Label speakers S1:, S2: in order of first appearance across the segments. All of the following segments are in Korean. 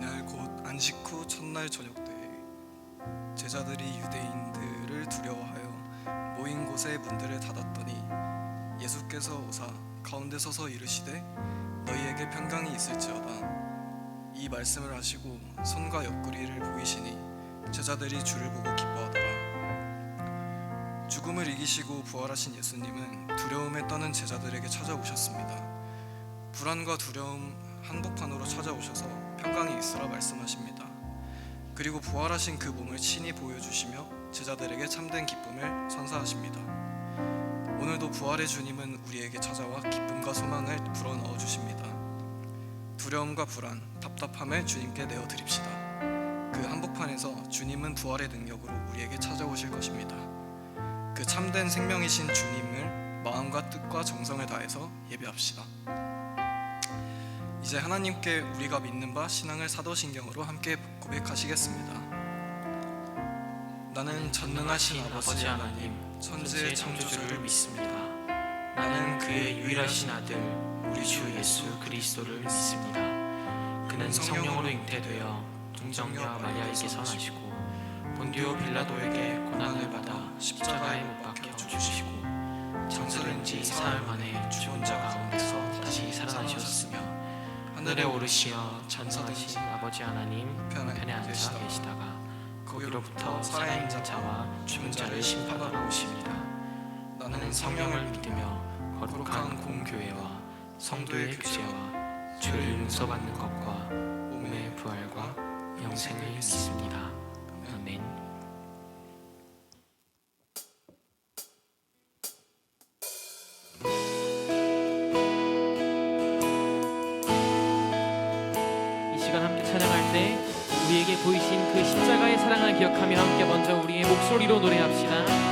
S1: 이날 곧 안식 후 첫날 저녁 때에 제자들이 유대인들을 두려워하여 모인 곳의 문들을 닫았더니 예수께서 오사 가운데 서서 이르시되 너희에게 평강이 있을지어다. 이 말씀을 하시고 손과 옆구리를 보이시니 제자들이 주를 보고 기뻐하더라. 죽음을 이기시고 부활하신 예수님은 두려움에 떠는 제자들에게 찾아오셨습니다. 불안과 두려움 한복판으로 찾아오셔서 평강이 있으라 말씀하십니다. 그리고 부활하신 그 몸을 친히 보여주시며 제자들에게 참된 기쁨을 선사하십니다. 오늘도 부활의 주님은 우리에게 찾아와 기쁨과 소망을 불어넣어 주십니다. 두려움과 불안, 답답함을 주님께 내어드립시다. 그 한복판에서 주님은 부활의 능력으로 우리에게 찾아오실 것입니다. 그 참된 생명이신 주님을 마음과 뜻과 정성을 다해서 예배합시다. 이제 하나님께 우리가 믿는 바 신앙을 사도신경으로 함께 고백하시겠습니다. 나는 전능하신 아버지 하나님, 천지의 창조주를 믿습니다.
S2: 나는 그의 유일하신 아들 우리 주 예수 그리스도를 믿습니다. 그는 성령으로 잉태되어 동정녀 마리아에게서 나시고 본디오 빌라도에게 고난을 받아 십자가에 못 박혀 죽으시고 장사된 지 사흘 만에 죽은 자 가운데서 다시 살아나셨으며 하늘에 오르시어 전능하신 아버지 하나님 편에 앉아 계시다가 거기로부터 살아있는 자와 죽은 자를 심판하러 오십니다. 나는 성령을 믿으며 거룩한 공교회와 성도의 교제와 죄를 용서받는 것과 몸의 부활과 영생을 믿습니다. 아멘. 이 시간 함께 찬양할 때 우리에게 보이신 그 십자가의 사랑을 기억하며 함께 먼저 우리의 목소리로 노래합시다.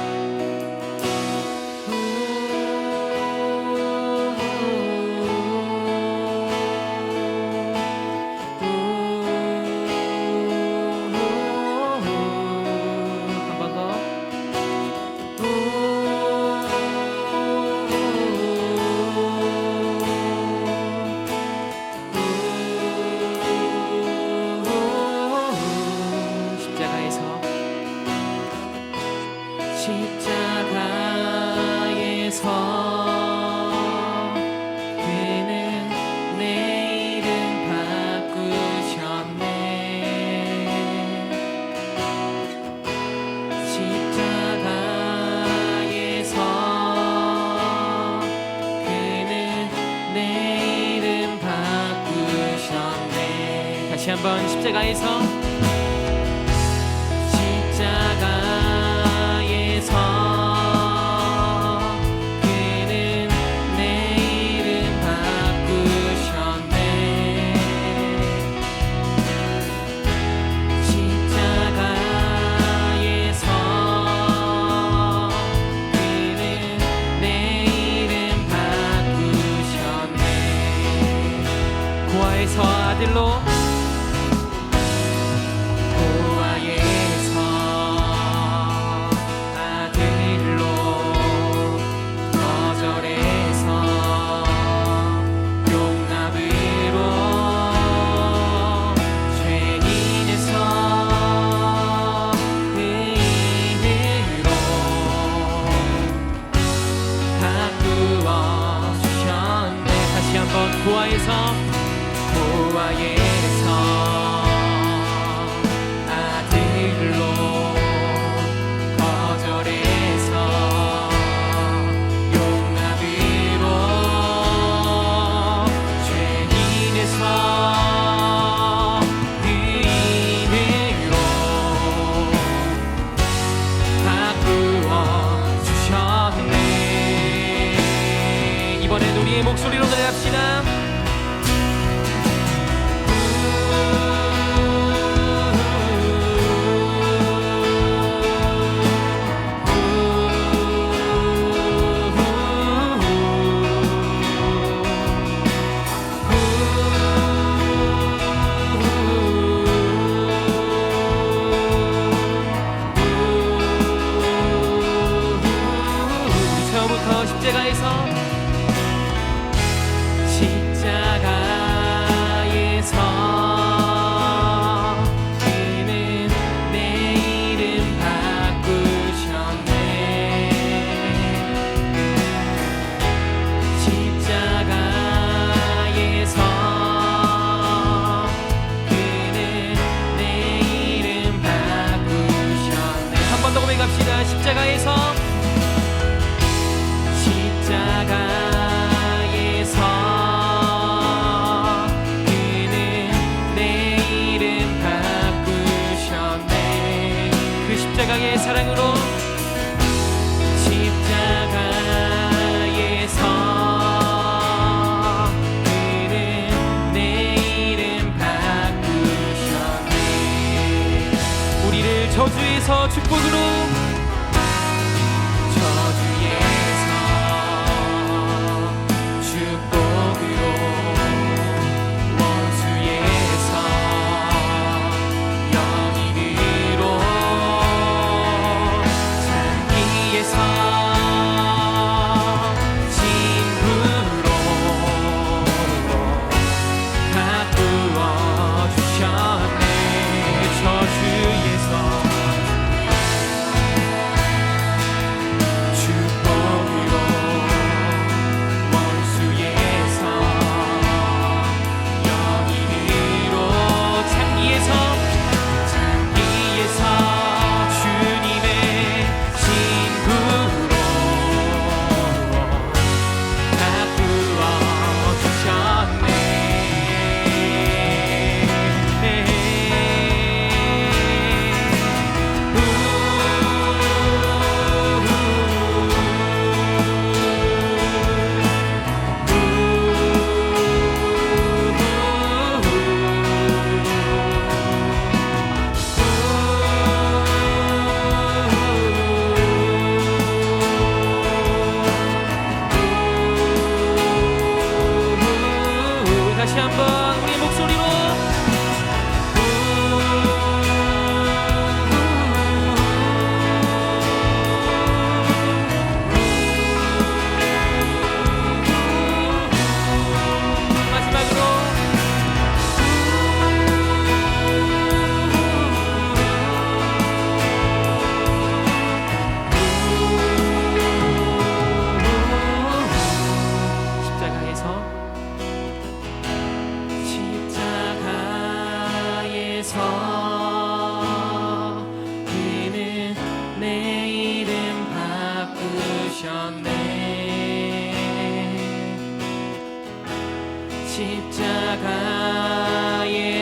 S2: 다시 한번 십자가에서 그는 내 이름 바꾸셨네. 십자가에서 그는 내 이름 바꾸셨네. 고아에서 아들로 고아에서 십자가의 사랑으로 십자가에서 그는 내 이름 바꾸셨네. 우리를 저주에서 축복으로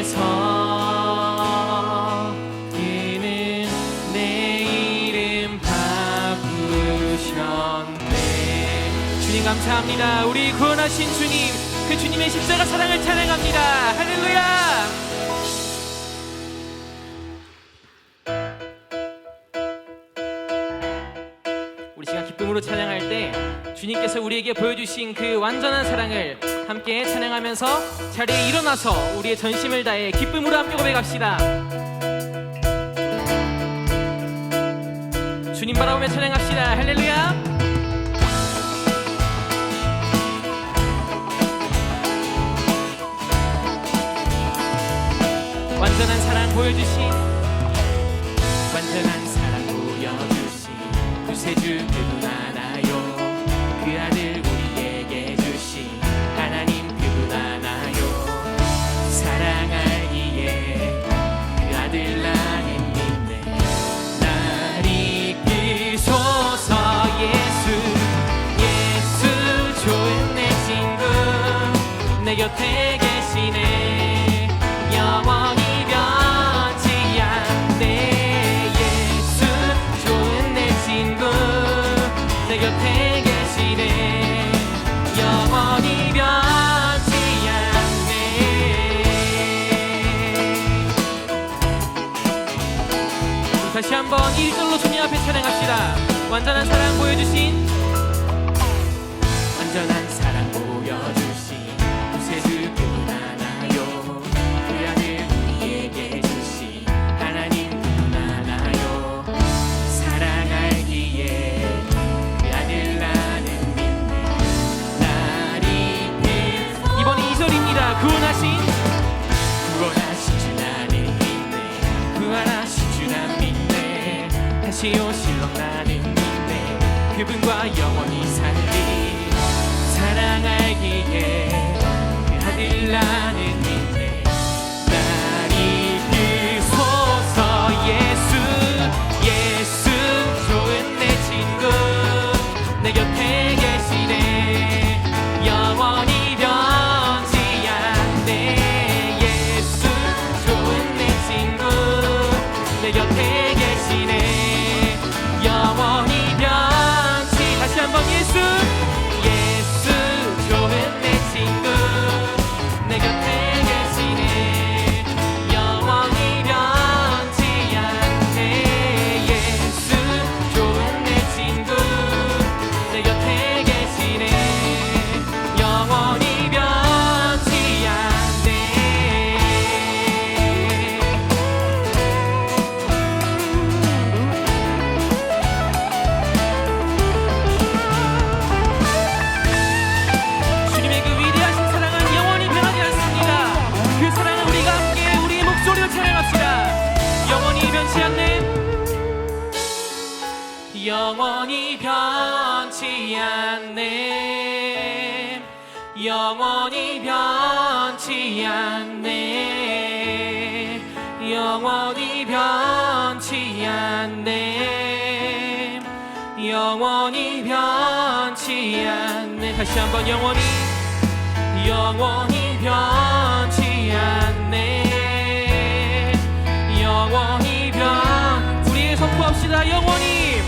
S2: 십자가에서 그는 내 이름 바꾸셨네. 주님 감사합니다. 우리 구원하신 주님, 그 주님의 십자가 사랑을 찬양합니다. 할렐루야. 우리 시간 기쁨으로 찬양할 때 주님께서 우리에게 보여주신 그 완전한 사랑을 함께 찬양하면서 자리에 일어나서 우리의 전심을 다해 기쁨으로 함께 고백합시다. 주님 바라보며 찬양합시다. 할렐루야. 완전한 사랑 보여주신, 완전한 사랑 보여주신 구세주 그분 하나요. 그 아들 우리에게 주신 하나님 그분 하나요. 사랑하기에 그 아들 나는 믿네. 날 이끄소서. 예수 예수 좋은 내 친구 내 곁에 계시네. 영원히 변치 않네. 예수 좋은 내 친구 내 곁에 계시네. 영원히 변치 않네. 다시 한번 1절로 주님 앞에 찬양합시다. 완전한 사랑 보여주신, 완전한 사랑 보여주신 구세주 그분 하나요. 그 아들 우리에게 주신 하나님 그분 하나요. 사랑하기에 그 아들 나는 믿네. 날 이끌. 이번에 2절입니다. 구원하신 주 나는 믿네. 구원하신 주 난 믿네. 다시 오실 러 나는 믿네. 그분과 영원히 살리. 사랑하기에 그 아들 나는 믿네. 날 이끄소서. 예수 예수 좋은 내 친구 내 곁에 계시네. 영원히 변치 않네. 예수 좋은 내 친구 내 곁에 계시네. 영원히 변치 않네. 영원히 변치 않네. 영원히 변치 않네. 영원히 변치 않네. 다시 한번 영원히 변치 않네. 영원히 우리 선포합시다. 영원히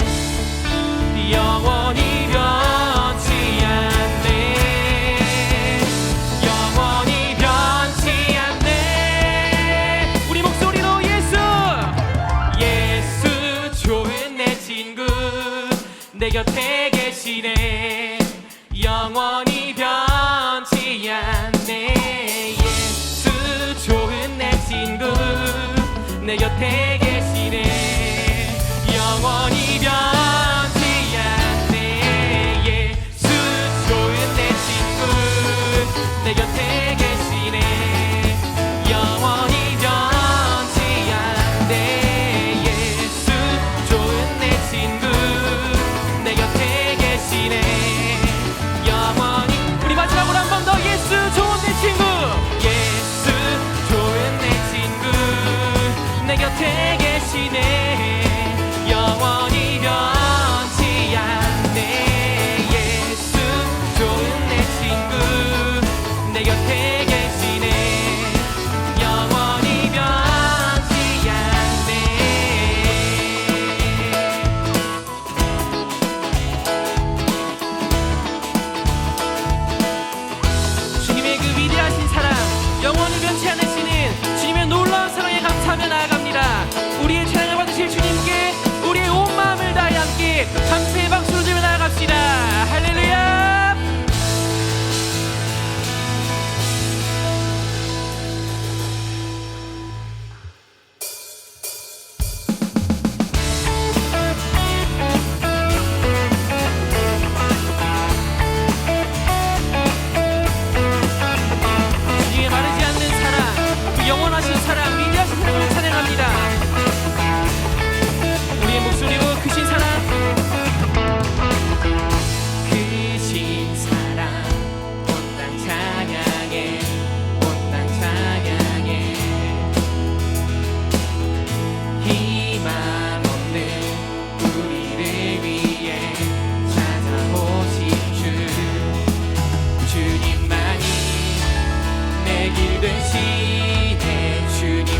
S2: 변치 않네. 영원히 변치 않네. 우리 목소리로 예수 좋은 내 친구 내 곁에 계시네. 영원히 변치 않네. 예수 좋은 내 친구 내 곁에 계시네. 영원히 변치 않네. 예수 좋은 내 친구 내 곁에 계시네. 영원히 변치 않네. 예수 좋은 내 친구 내 곁에 계시네. 영원히 우리 마지막으로 한 번 더 예수 좋은 내 친구 예수 좋은 내 친구 내 곁에 계시네. 영원히 변치 않네. 예수 좋은 내 친구 내 곁에 계시네. 영원히 변치 않네. 주님의 그 위대하신 사랑, 영원히 변치 않으시는 주님의 놀라운 사랑에 감사하며 나아갑니다. 우리의 찬양을 받으실 주님께 우리의 온 마음을 다해 함께 감사의 박수로 들며 나아갑시다. 할렐루야. 주님의 마르지 않는 사랑, 그 영원하신 사랑, 위대하신 사랑을 찬양합니다. 우리의 목소리로 크신 사랑, 크신 사랑, 온 땅 찬양해, 온 땅 찬양해. 희망 없는 우리를 위해 찾아오신 주, 주님만이 내 길 되시네. 주님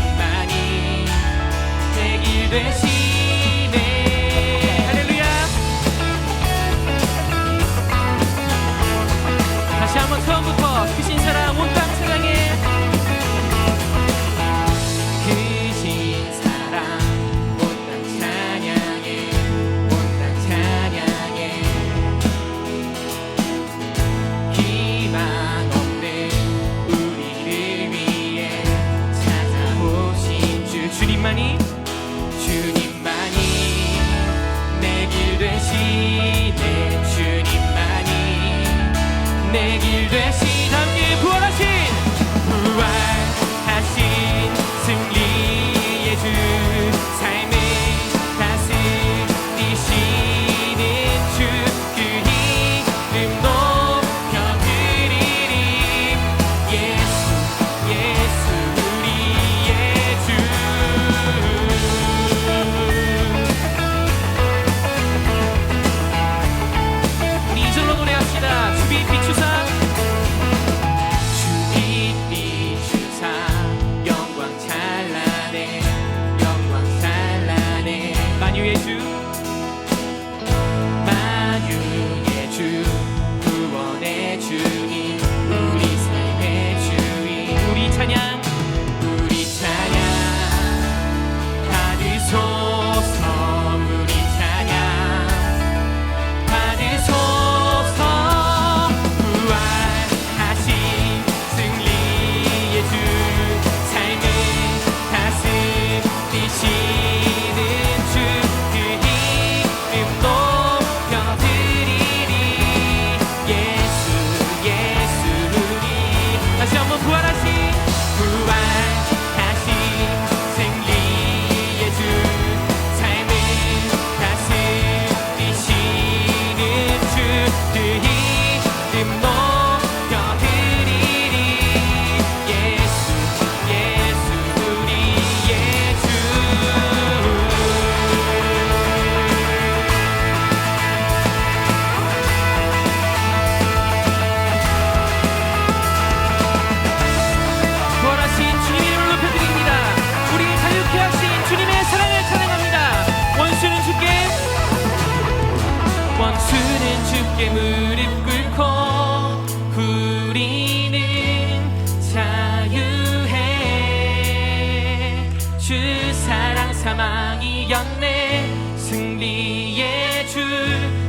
S2: 주 사랑 사망 이겼네. 승리의 주,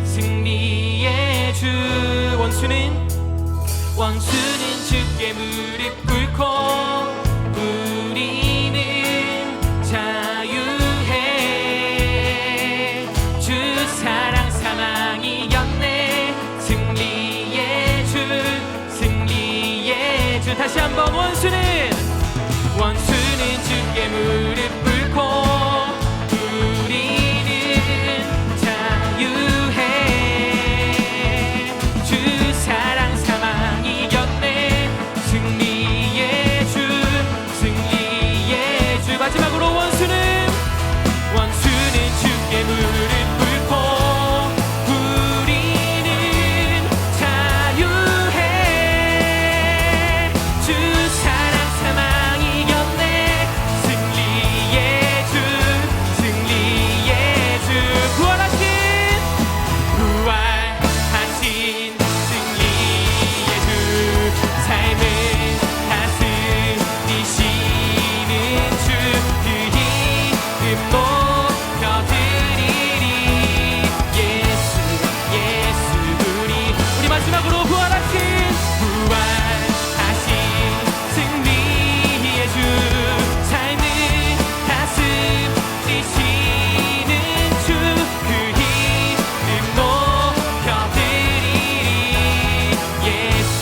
S2: 승리의 주. 원수는 주께 무릎 꿇고 우리는 자유해. 주 사랑 사망 이겼네. 승리의 주, 승리의 주. 다시 한번 원수는 주께 무릎 꿇고 우리는 자유해. 주 사랑 사망 이겼네. 승리의 주, 승리의 주. 마지막으로 원수는 주께 무릎 꿇고 우리는 자유해. 주 사랑 사망 이겼네. 승리의 주, 승리의 주. 부활하신 승리의 주. 삶을 다스리시는 주. 그 이름 높여드리리. 예수, 예수. 우리 마지막으로 부활하신 승리의 주. 삶을 다스리시는 주. 그 이름 높여드리리. 예수,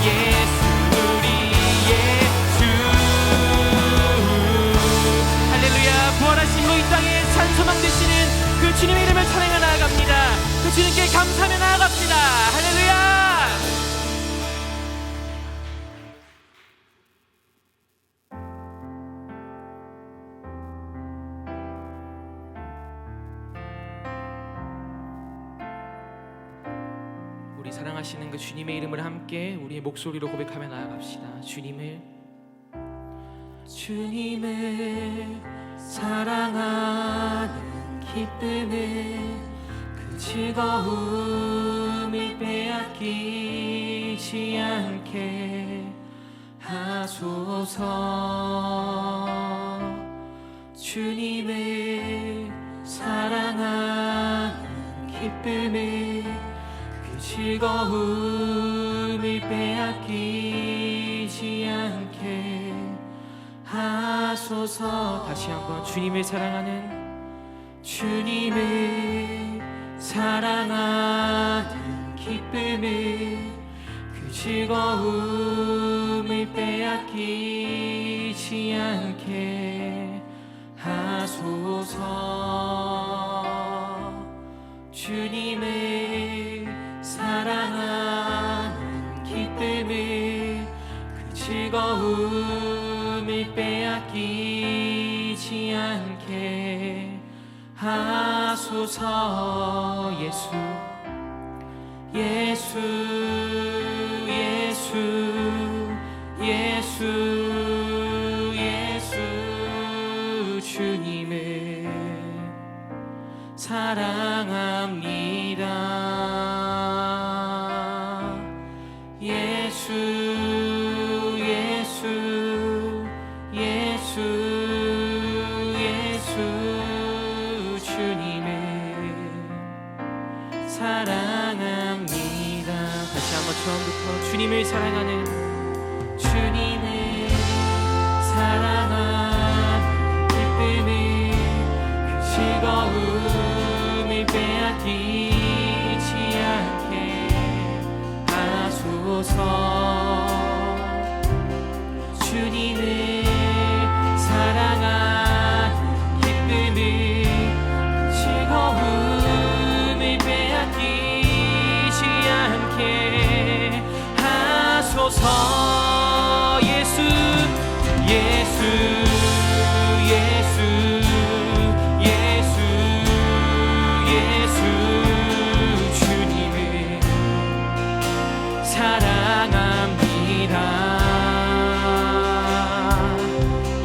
S2: 예수. 우리의 주. 할렐루야. 부활하신 이 땅에 산소망 되시는 그 주님의 이름을 찬양해 나아갑니다. 그 주님께 감사하며 나아갑니다. 할렐루야. 우리 사랑하시는 그 주님의 이름을 함께 우리의 목소리로 고백하며 나아갑시다. 주님을 사랑하는 기쁨을, 그 즐거움을 빼앗기지 않게 하소서. 주님을 사랑하는 기쁨을, 그 즐거움을 빼앗기지 않게 하소서. 다시 한번 주님을 사랑하는 기쁨을, 그 즐거움을 빼앗기지 않게 하소서. 주님을 사랑하는 기쁨을, 그 즐거움을 빼앗기지 않게 하소서. 예수, 예수, 예수, 예수, 예수. 주님을 사랑합니다. 예수, 예수, 예수, 예수. 주님을 사랑합니다. 다시 한번 처음부터 주님을 사랑하는 기쁨을, 그 즐거움을 빼앗기지 않게 하소서. 주님을 사랑하는 기쁨을, 즐거움을 빼앗기지 않게 하소서. 예수, 예수, 예수, 예수, 예수. 주님을 사랑합니다.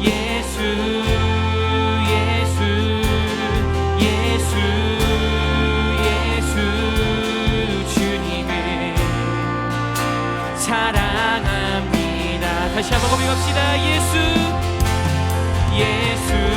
S2: 예수, 예수, 예수, 예수. 주님을 사랑합니다. 다시 한번 고백합시다. 예수, 예수.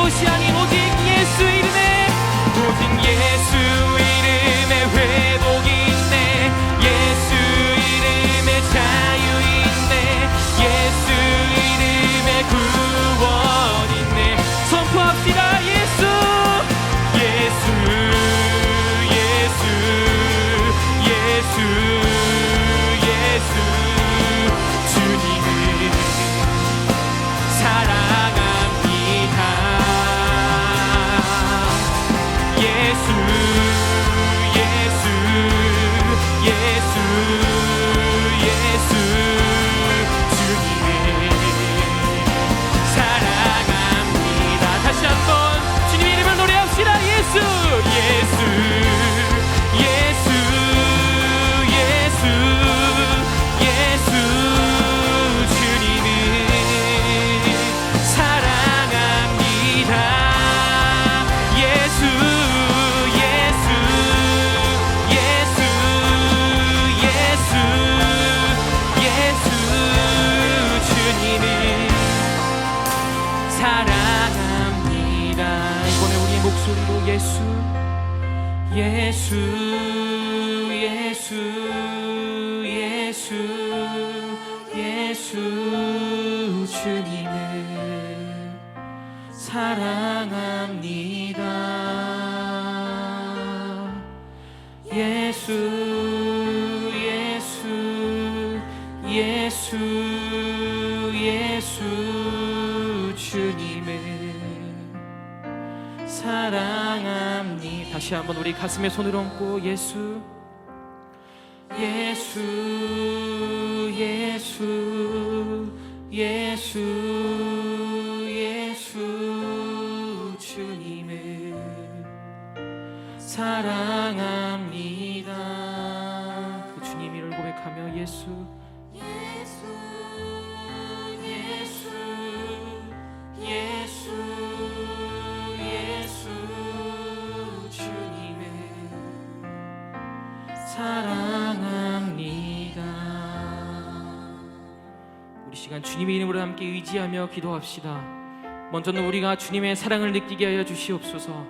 S2: 곳이 아닌 오직 예수 이름에, 오직 예수 이름에 회복이 있네. 예수 이름에 자유 있네. 예수 이름에 구원 있네. 선포합시다. 예수 예수 예수 예수 예수 주님을 사랑합니다. 예수 예수 예수 예수 주님을 사랑합니다. 다시 한번 주님의 이름을 노래합시다. 예수 예수 예수 예수 예수 주님을 사랑합니다. 예수 예수 예수 예수 예수 주님을 사랑합니다. 이번에 우리의 목소리로 예수 예수 예수 예수 예수 주님을 사랑합니다. 예수 예수 예수 예수 주님을 사랑합니다. 다시 한번 우리 가슴에 손을 얹고 예수 예수 예수 예수 예수 주님을 사랑합니다. 그 주님 이름을 고백하며 예수 예수 예수 예수 예수 주님을 사랑합니다. 우리 시간 주님의 이름으로 함께 의지하며 기도합시다. 먼저는 우리가 주님의 사랑을 느끼게 하여 주시옵소서.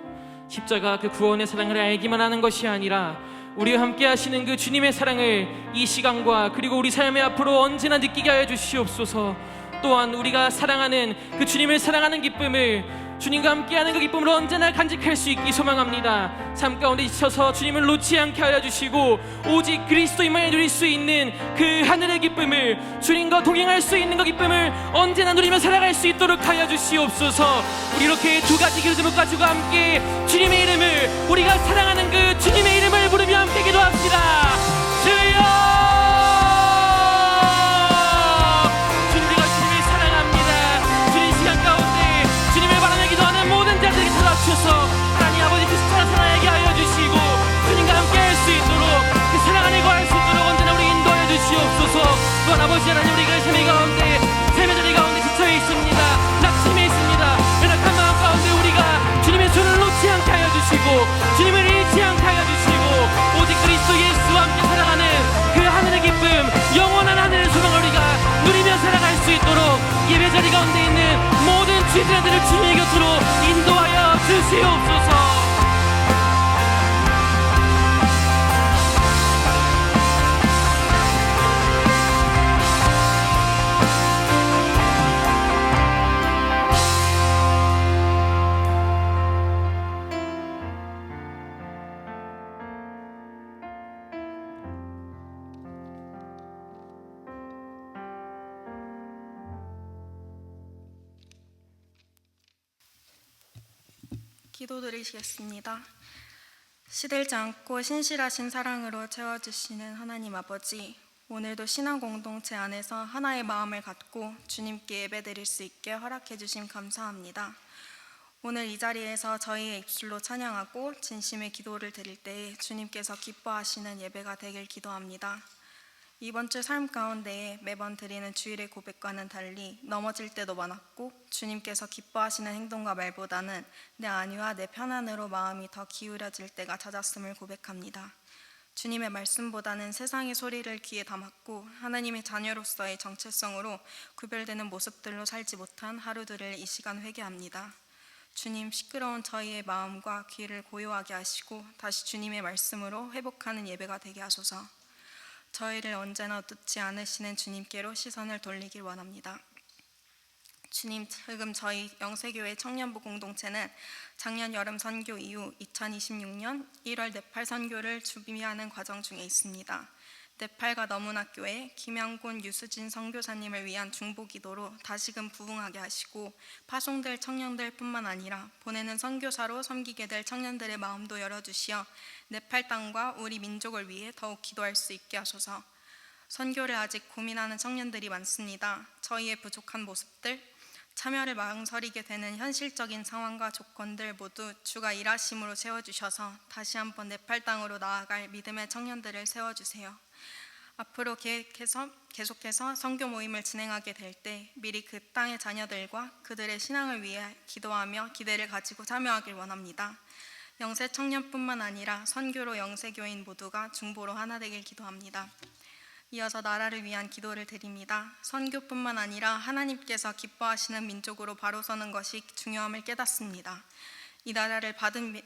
S2: 십자가 그 구원의 사랑을 알기만 하는 것이 아니라 우리와 함께 하시는 그 주님의 사랑을 이 시간과 그리고 우리 삶의 앞으로 언제나 느끼게 하여 주시옵소서. 또한 우리가 사랑하는 그 주님을 사랑하는 기쁨을, 주님과 함께하는 그 기쁨을 언제나 간직할 수 있기 소망합니다. 삶 가운데 지쳐서 주님을 놓지 않게 하여 주시고 오직 그리스도인만이 누릴 수 있는 그 하늘의 기쁨을, 주님과 동행할 수 있는 그 기쁨을 언제나 누리며 살아갈 수 있도록 하여 주시옵소서. 우리 이렇게 두 가지 기도를 가지고 함께 주님의 이름을, 우리가 사랑하는 그 주님의 이름을 부르며 함께 기도합시다. 주여 하나님 아버지 그 사랑 살아나게 하여 주시고 주님과 함께 할 수 있도록 그 사랑 안에 거할 수 있도록 언제나 우리 인도하여 주시옵소서. 또한 아버지 하나님 우리가 삶의 가운데, 삶의 자리 가운데 지쳐 있습니다. 낙심해 있습니다. 연약한 마음 가운데 우리가 주님의 손을 놓지 않게 하여 주시고 주님을 잃지 않게 하여 주시고 오직 그리스도 예수와 함께 살아가는 그 하늘의 기쁨, 영원한 하늘의 소망을 우리가 누리며 살아갈 수 있도록 예배 자리 가운데 있는 모든 죄인들을 주님의 곁으로 인도하여 주시옵소서.
S3: 기도드리시겠습니다. 시들지 않고 신실하신 사랑으로 채워주시는 하나님 아버지, 오늘도 신앙 공동체 안에서 하나의 마음을 갖고 주님께 예배드릴 수 있게 허락해 주심 감사합니다. 오늘 이 자리에서 저희의 입술로 찬양하고 진심의 기도를 드릴 때에 주님께서 기뻐하시는 예배가 되길 기도합니다. 이번 주 삶 가운데 매번 드리는 주일의 고백과는 달리 넘어질 때도 많았고 주님께서 기뻐하시는 행동과 말보다는 내 안위와 내 편안으로 마음이 더 기울여질 때가 잦았음을 고백합니다. 주님의 말씀보다는 세상의 소리를 귀에 담았고 하나님의 자녀로서의 정체성으로 구별되는 모습들로 살지 못한 하루들을 이 시간 회개합니다. 주님, 시끄러운 저희의 마음과 귀를 고요하게 하시고 다시 주님의 말씀으로 회복하는 예배가 되게 하소서. 저희를 언제나 놓지 않으시는 주님께로 시선을 돌리길 원합니다. 주님, 지금 저희 영세교회 청년부 공동체는 작년 여름 선교 이후 2026년 1월 네팔 선교를 준비하는 과정 중에 있습니다. 네팔과 너무나교회 김양곤 유수진 선교사님을 위한 중보기도로 다시금 부흥하게 하시고 파송될 청년들뿐만 아니라 보내는 선교사로 섬기게 될 청년들의 마음도 열어주시어 네팔 땅과 우리 민족을 위해 더욱 기도할 수 있게 하소서. 선교를 아직 고민하는 청년들이 많습니다. 저희의 부족한 모습들, 참여를 망설이게 되는 현실적인 상황과 조건들 모두 주가 일하심으로 채워주셔서 다시 한번 네팔 땅으로 나아갈 믿음의 청년들을 세워주세요. 앞으로 계속해서 선교 모임을 진행하게 될 때 미리 그 땅의 자녀들과 그들의 신앙을 위해 기도하며 기대를 가지고 참여하길 원합니다. 영세 청년뿐만 아니라 선교로 영세교인 모두가 중보로 하나 되길 기도합니다. 이어서 나라를 위한 기도를 드립니다. 선교뿐만 아니라 하나님께서 기뻐하시는 민족으로 바로 서는 것이 중요함을 깨닫습니다. 이 나라를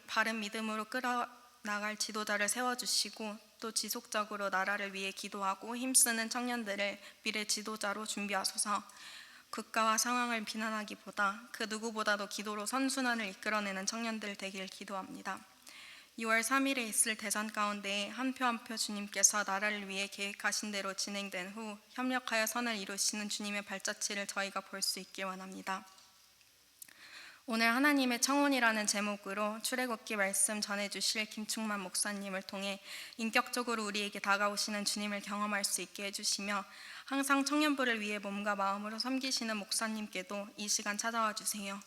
S3: 바른 믿음으로 끌어나갈 지도자를 세워주시고 또 지속적으로 나라를 위해 기도하고 힘쓰는 청년들을 미래 지도자로 준비하소서. 국가와 상황을 비난하기보다 그 누구보다도 기도로 선순환을 이끌어내는 청년들 되길 기도합니다. 6월 3일에 있을 대선 가운데 한 표 한 표 주님께서 나라를 위해 계획하신 대로 진행된 후 협력하여 선을 이루시는 주님의 발자취를 저희가 볼 수 있길 원합니다. 오늘 하나님의 청혼이라는 제목으로 출애굽기 말씀 전해주실 김충만 목사님을 통해 인격적으로 우리에게 다가오시는 주님을 경험할 수 있게 해주시며 항상 청년부를 위해 몸과 마음으로 섬기시는 목사님께도 이 시간 찾아와 주세요.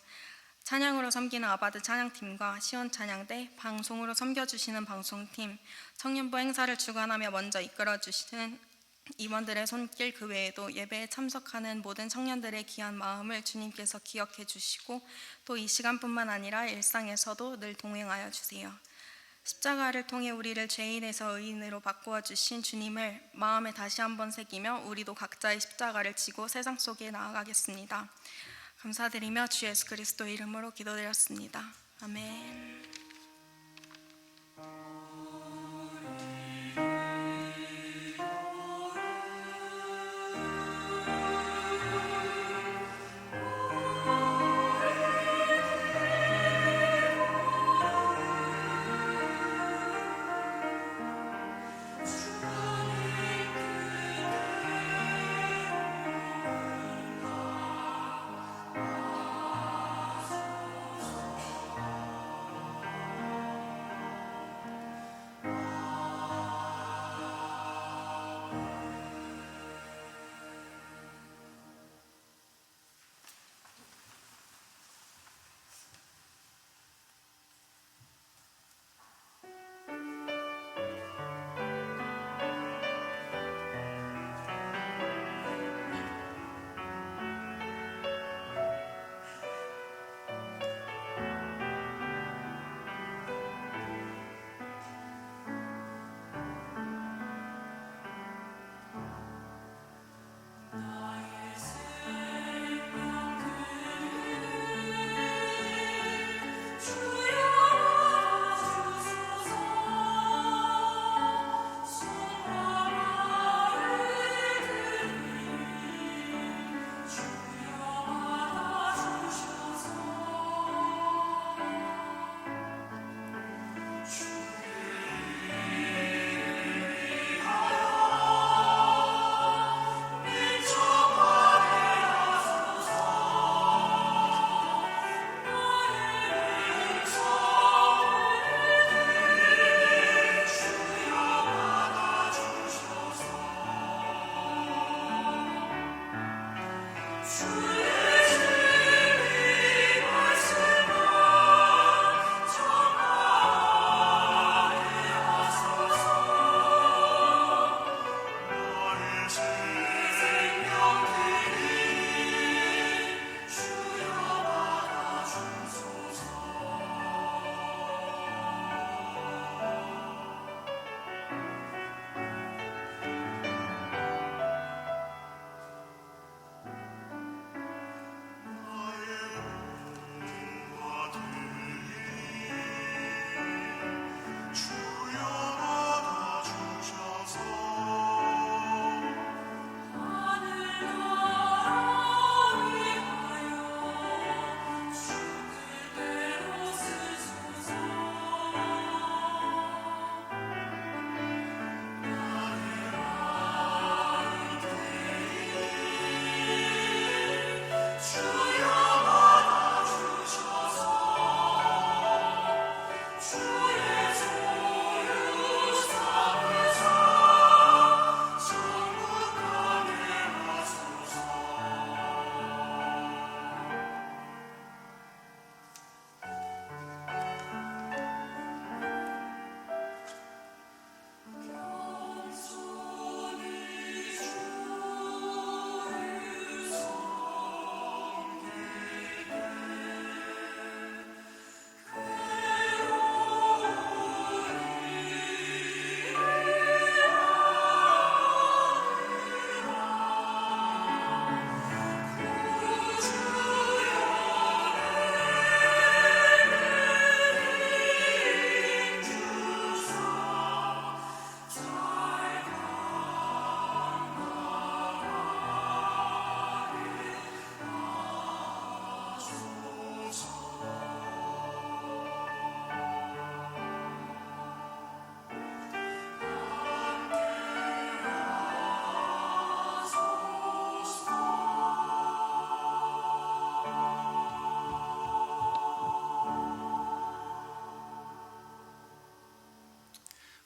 S3: 찬양으로 섬기는 아바드 찬양팀과 시온 찬양대, 방송으로 섬겨주시는 방송팀, 청년부 행사를 주관하며 먼저 이끌어주시는 임원들의 손길 그 외에도 예배에 참석하는 모든 청년들의 귀한 마음을 주님께서 기억해 주시고 또 이 시간뿐만 아니라 일상에서도 늘 동행하여 주세요. 십자가를 통해 우리를 죄인에서 의인으로 바꾸어 주신 주님을 마음에 다시 한번 새기며 우리도 각자의 십자가를 지고 세상 속에 나아가겠습니다. 감사드리며 주 예수 그리스도 이름으로 기도드렸습니다. 아멘.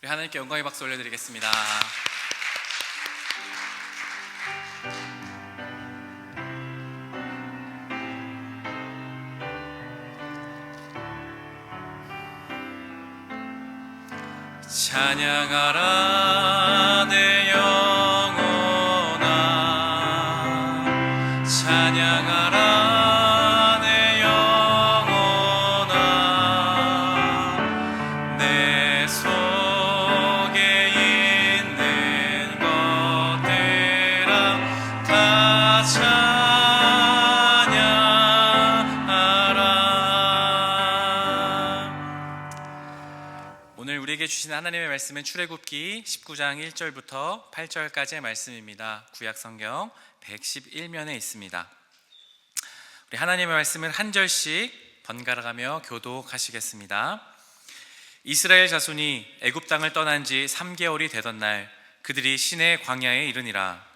S4: 우리 하나님께 영광의 박수 올려드리겠습니다. 찬양하라 내 영혼아, 찬양하라 내 영혼아, 내 속에 있는 것들아 다 찬양하라. 오늘 우리에게 주신 하나님의 말씀은 출애굽기 19장 1절부터 8절까지의 말씀입니다. 구약성경 111면에 있습니다. 우리 하나님의 말씀을 한 절씩 번갈아가며 교독하시겠습니다. 이스라엘 자손이 애굽 땅을 떠난 지 3개월이 되던 날 그들이 시내 광야에 이르니라.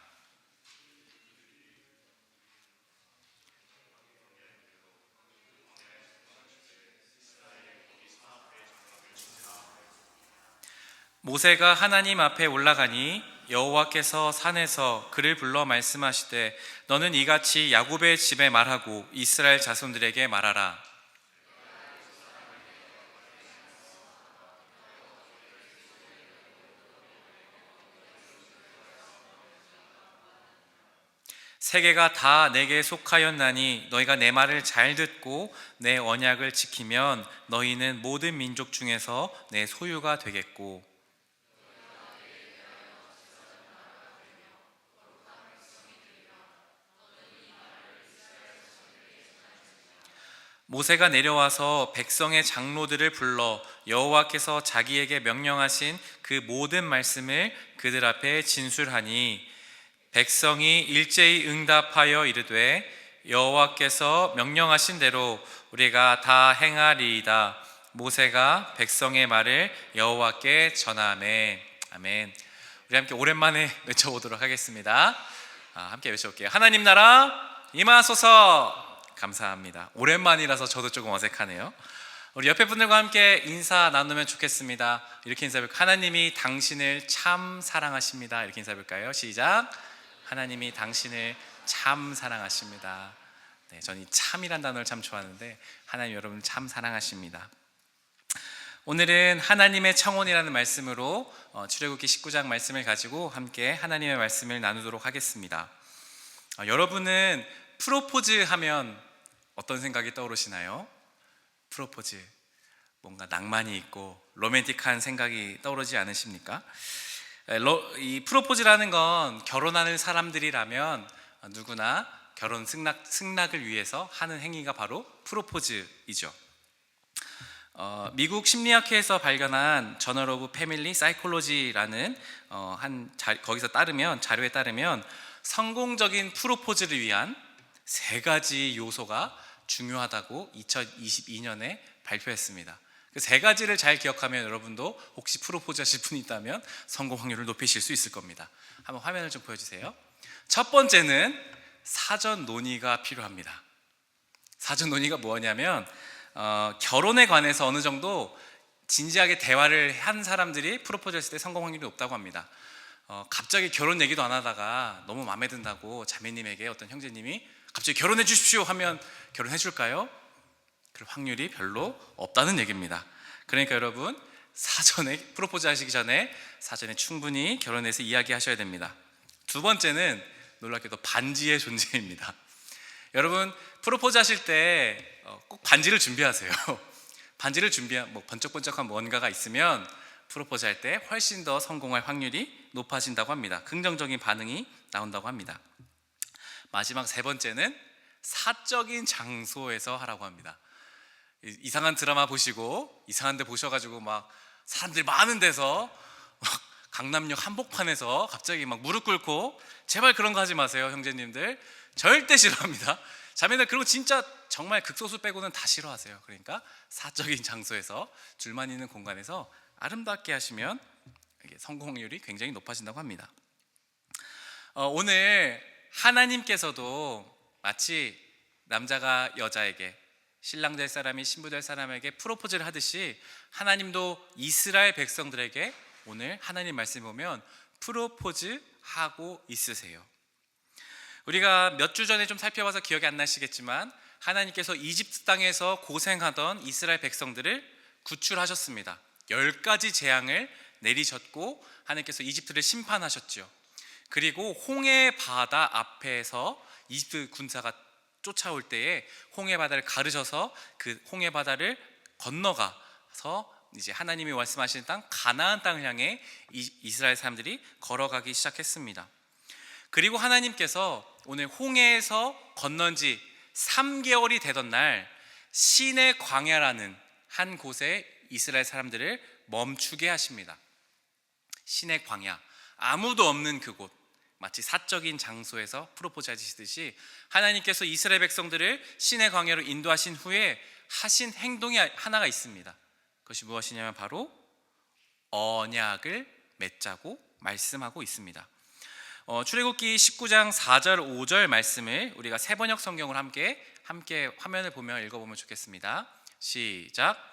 S4: 모세가 하나님 앞에 올라가니 여호와께서 산에서 그를 불러 말씀하시되 너는 이같이 야곱의 집에 말하고 이스라엘 자손들에게 말하라. 세계가 다 내게 속하였나니 너희가 내 말을 잘 듣고 내 언약을 지키면 너희는 모든 민족 중에서 내 소유가 되겠고 모세가 내려와서 백성의 장로들을 불러 여호와께서 자기에게 명령하신 그 모든 말씀을 그들 앞에 진술하니 백성이 일제히 응답하여 이르되 여호와께서 명령하신 대로 우리가 다 행하리이다. 모세가 백성의 말을 여호와께 전하매. 아멘. 우리 함께 오랜만에 외쳐보도록 하겠습니다. 함께 외쳐볼게요. 하나님 나라 임하소서. 감사합니다. 오랜만이라서 저도 조금 어색하네요. 우리 옆에 분들과 함께 인사 나누면 좋겠습니다. 이렇게 인사해볼까요? 하나님이 당신을 참 사랑하십니다. 이렇게 인사해볼까요? 시작. 하나님이 당신을 참 사랑하십니다. 네, 저는 이 참이란 단어를 참 좋아하는데 하나님 여러분을 참 사랑하십니다. 오늘은 하나님의 청혼이라는 말씀으로 출애굽기 19장 말씀을 가지고 함께 하나님의 말씀을 나누도록 하겠습니다. 여러분은 프로포즈 하면 어떤 생각이 떠오르시나요? 프로포즈, 뭔가 낭만이 있고 로맨틱한 생각이 떠오르지 않으십니까? 이 프로포즈라는 건 결혼하는 사람들이라면 누구나 결혼 승낙을 위해서 하는 행위가 바로 프로포즈이죠. 미국 심리학회에서 발견한 저널 오브 패밀리 사이콜로지라는 거기서 자료에 따르면 성공적인 프로포즈를 위한 3가지 요소가 중요하다고 2022년에 발표했습니다. 그 3가지를 잘 기억하면 여러분도 혹시 프로포즈 하실 분이 있다면 성공 확률을 높이실 수 있을 겁니다. 한번 화면을 좀 보여주세요. 첫 번째는 사전 논의가 필요합니다. 사전 논의가 뭐냐면 결혼에 관해서 어느 정도 진지하게 대화를 한 사람들이 프로포즈 했을 때 성공 확률이 높다고 합니다. 갑자기 결혼 얘기도 안 하다가 너무 마음에 든다고 자매님에게 어떤 형제님이 갑자기 결혼해 주십시오 하면 결혼해 줄까요? 그럴 확률이 별로 없다는 얘기입니다. 그러니까 여러분 사전에 프로포즈 하시기 전에 사전에 충분히 결혼해서 이야기하셔야 됩니다. 두 번째는 놀랍게도 반지의 존재입니다. 여러분 프로포즈 하실 때 꼭 반지를 준비하세요. 반지를 번쩍번쩍한 뭔가가 있으면 프로포즈 할 때 훨씬 더 성공할 확률이 높아진다고 합니다. 긍정적인 반응이 나온다고 합니다. 마지막 3번째는 사적인 장소에서 하라고 합니다. 이상한 드라마 보시고 이상한 데 보셔가지고 막 사람들이 많은 데서 강남역 한복판에서 갑자기 막 무릎 꿇고 제발 그런 거 하지 마세요. 형제님들 절대 싫어합니다. 자매들 그런 거 진짜 정말 극소수 빼고는 다 싫어하세요. 그러니까 사적인 장소에서 줄만 있는 공간에서 아름답게 하시면 성공 확률이 굉장히 높아진다고 합니다. 오늘 하나님께서도 마치 남자가 여자에게 신랑 될 사람이 신부 될 사람에게 프로포즈를 하듯이 하나님도 이스라엘 백성들에게 오늘 하나님 말씀 보면 프로포즈 하고 있으세요. 우리가 몇 주 전에 좀 살펴봐서 기억이 안 나시겠지만 하나님께서 이집트 땅에서 고생하던 이스라엘 백성들을 구출하셨습니다. 10가지 재앙을 내리셨고 하나님께서 이집트를 심판하셨죠. 그리고 홍해 바다 앞에서 이집트 군사가 쫓아올 때에 홍해 바다를 가르셔서 그 홍해 바다를 건너가서 이제 하나님이 말씀하시는 땅 가나안 땅을 향해 이스라엘 사람들이 걸어가기 시작했습니다. 그리고 하나님께서 오늘 홍해에서 건넌 지 3개월이 되던 날 신의 광야라는 한 곳에 이스라엘 사람들을 멈추게 하십니다. 신의 광야, 아무도 없는 그곳, 마치 사적인 장소에서 프로포즈 하시듯이 하나님께서 이스라엘 백성들을 신의 광야로 인도하신 후에 하신 행동이 하나가 있습니다. 그것이 무엇이냐면 바로 언약을 맺자고 말씀하고 있습니다. 출애굽기 19장 4절 5절 말씀을 우리가 세번역 성경을 함께 화면을 보며 읽어보면 좋겠습니다. 시작.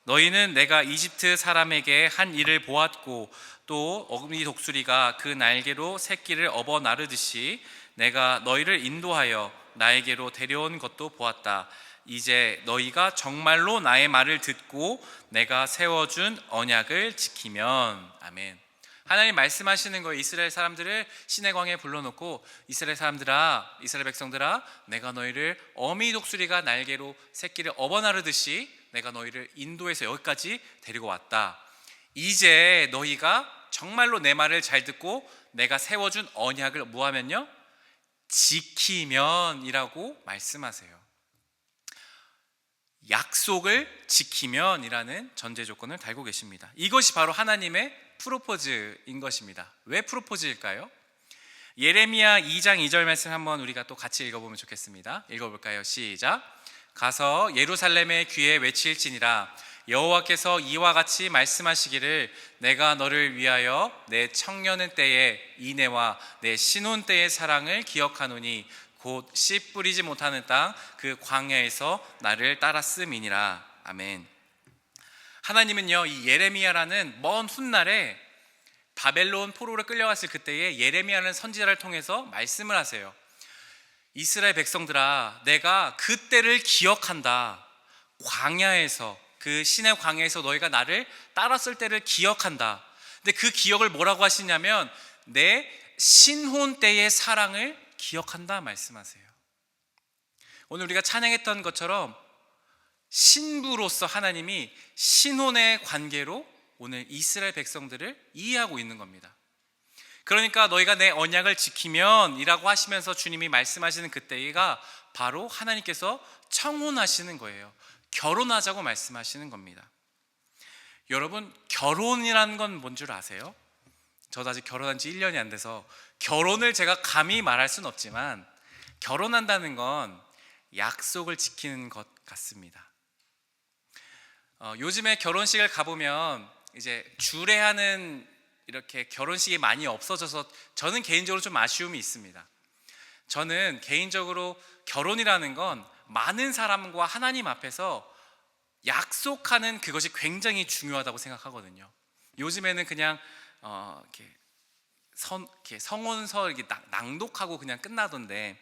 S4: 너희는 내가 이집트 사람에게 한 일을 보았고 또 어금니 독수리가 그 날개로 새끼를 업어 나르듯이 내가 너희를 인도하여 나에게로 데려온 것도 보았다. 이제 너희가 정말로 나의 말을 듣고 내가 세워준 언약을 지키면. 아멘. 하나님 말씀하시는 거예요. 이스라엘 사람들을 시내 광야에 불러놓고 이스라엘 사람들아, 이스라엘 백성들아, 내가 너희를 어미 독수리가 날개로 새끼를 업어 나르듯이 내가 너희를 인도해서 여기까지 데리고 왔다. 이제 너희가 정말로 내 말을 잘 듣고 내가 세워준 언약을 뭐하면요? 지키면이라고 말씀하세요. 약속을 지키면이라는 전제 조건을 달고 계십니다. 이것이 바로 하나님의 프로포즈인 것입니다. 왜 프로포즈일까요? 예레미야 2장 2절 말씀 한번 우리가 또 같이 읽어보면 좋겠습니다. 읽어볼까요? 시작. 가서 예루살렘의 귀에 외칠지니라 여호와께서 이와 같이 말씀하시기를 내가 너를 위하여 내 청년의 때의 인애와 내 신혼 때의 사랑을 기억하노니 곧 씨 뿌리지 못하는 땅 그 광야에서 나를 따랐음이니라. 아멘. 하나님은요, 이 예레미야라는 먼 훗날에 바벨론 포로로 끌려갔을 그때에 예레미야라는 선지자를 통해서 말씀을 하세요. 이스라엘 백성들아, 내가 그때를 기억한다. 광야에서, 그 신의 광야에서 너희가 나를 따랐을 때를 기억한다. 근데 그 기억을 뭐라고 하시냐면 내 신혼 때의 사랑을 기억한다 말씀하세요. 오늘 우리가 찬양했던 것처럼 신부로서 하나님이 신혼의 관계로 오늘 이스라엘 백성들을 이해하고 있는 겁니다. 그러니까 너희가 내 언약을 지키면 이라고 하시면서 주님이 말씀하시는 그때가 바로 하나님께서 청혼하시는 거예요. 결혼하자고 말씀하시는 겁니다. 여러분, 결혼이라는 건 뭔 줄 아세요? 저도 아직 결혼한 지 1년이 안 돼서 결혼을 제가 감히 말할 수는 없지만 결혼한다는 건 약속을 지키는 것 같습니다. 요즘에 결혼식을 가보면 이제 주례하는 이렇게 결혼식이 많이 없어져서 저는 개인적으로 좀 아쉬움이 있습니다. 저는 개인적으로 결혼이라는 건 많은 사람과 하나님 앞에서 약속하는 그것이 굉장히 중요하다고 생각하거든요. 요즘에는 그냥 이렇게 성혼서 이렇게 낭독하고 그냥 끝나던데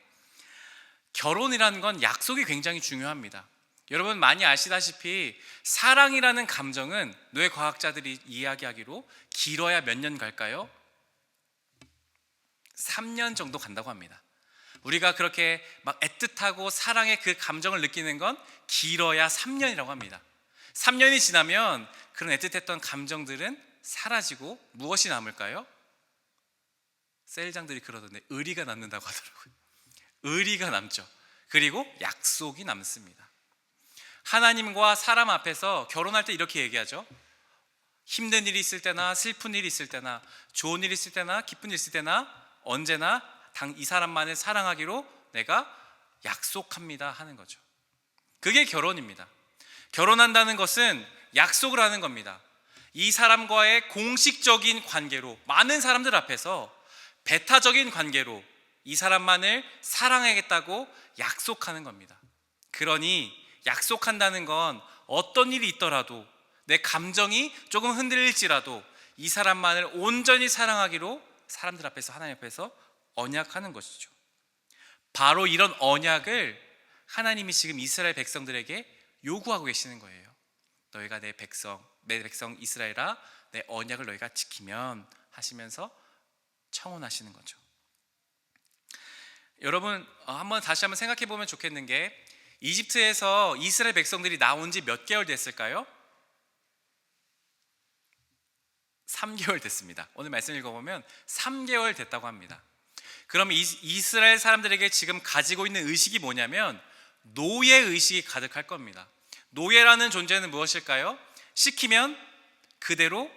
S4: 결혼이라는 건 약속이 굉장히 중요합니다. 여러분 많이 아시다시피 사랑이라는 감정은 뇌과학자들이 이야기하기로 길어야 몇 년 갈까요? 3년 정도 간다고 합니다. 우리가 그렇게 막 애틋하고 사랑의 그 감정을 느끼는 건 길어야 3년이라고 합니다. 3년이 지나면 그런 애틋했던 감정들은 사라지고 무엇이 남을까요? 셀장들이 그러던데 의리가 남는다고 하더라고요. 의리가 남죠. 그리고 약속이 남습니다. 하나님과 사람 앞에서 결혼할 때 이렇게 얘기하죠. 힘든 일이 있을 때나 슬픈 일이 있을 때나 좋은 일이 있을 때나 기쁜 일이 있을 때나 언제나 이 사람만을 사랑하기로 내가 약속합니다 하는 거죠. 그게 결혼입니다. 결혼한다는 것은 약속을 하는 겁니다. 이 사람과의 공식적인 관계로 많은 사람들 앞에서 배타적인 관계로 이 사람만을 사랑하겠다고 약속하는 겁니다. 그러니 약속한다는 건 어떤 일이 있더라도 내 감정이 조금 흔들릴지라도 이 사람만을 온전히 사랑하기로 사람들 앞에서, 하나님 앞에서 언약하는 것이죠. 바로 이런 언약을 하나님이 지금 이스라엘 백성들에게 요구하고 계시는 거예요. 너희가 내 백성 이스라엘아, 내 언약을 너희가 지키면 하시면서 청혼하시는 거죠. 여러분, 다시 한번 생각해 보면 좋겠는 게, 이집트에서 이스라엘 백성들이 나온 지 몇 개월 됐을까요? 3개월 됐습니다. 오늘 말씀 읽어보면 3개월 됐다고 합니다. 그러면 이스라엘 사람들에게 지금 가지고 있는 의식이 뭐냐면 노예 의식이 가득할 겁니다. 노예라는 존재는 무엇일까요? 시키면 그대로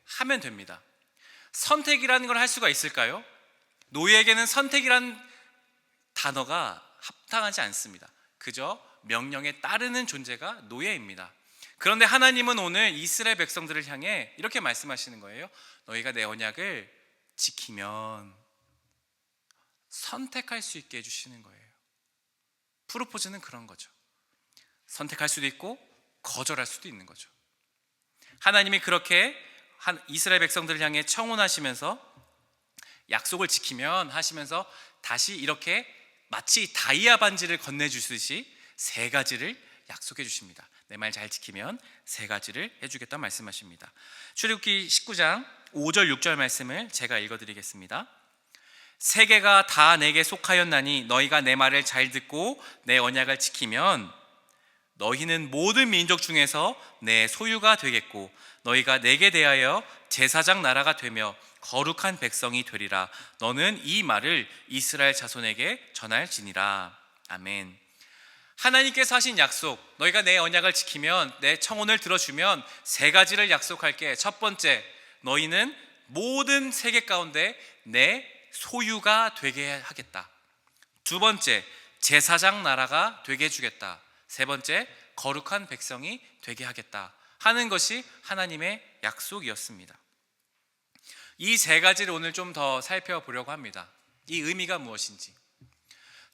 S4: 하면 됩니다. 선택이라는 걸 할 수가 있을까요? 노예에게는 선택이라는 단어가 합당하지 않습니다. 그저 명령에 따르는 존재가 노예입니다. 그런데 하나님은 오늘 이스라엘 백성들을 향해 이렇게 말씀하시는 거예요. 너희가 내 언약을 지키면 선택할 수 있게 해주시는 거예요. 프로포즈는 그런 거죠. 선택할 수도 있고 거절할 수도 있는 거죠. 하나님이 그렇게 이스라엘 백성들을 향해 청혼하시면서 약속을 지키면 하시면서 다시 이렇게 마치 다이아 반지를 건네주듯이 3가지를 약속해 주십니다. 내 말 잘 지키면 3가지를 해주겠다 말씀하십니다. 출애굽기 19장 5절 6절 말씀을 제가 읽어드리겠습니다. 세계가 다 내게 속하였나니 너희가 내 말을 잘 듣고 내 언약을 지키면 너희는 모든 민족 중에서 내 소유가 되겠고 너희가 내게 대하여 제사장 나라가 되며 거룩한 백성이 되리라. 너는 이 말을 이스라엘 자손에게 전할지니라. 아멘. 하나님께서 하신 약속, 너희가 내 언약을 지키면, 내 청혼을 들어주면 3가지를 약속할게. 첫 번째, 너희는 모든 세계 가운데 내 소유가 되게 하겠다. 두 번째, 제사장 나라가 되게 해주겠다. 세 번째, 거룩한 백성이 되게 하겠다 하는 것이 하나님의 약속이었습니다. 이 3가지를 오늘 좀 더 살펴보려고 합니다. 이 의미가 무엇인지.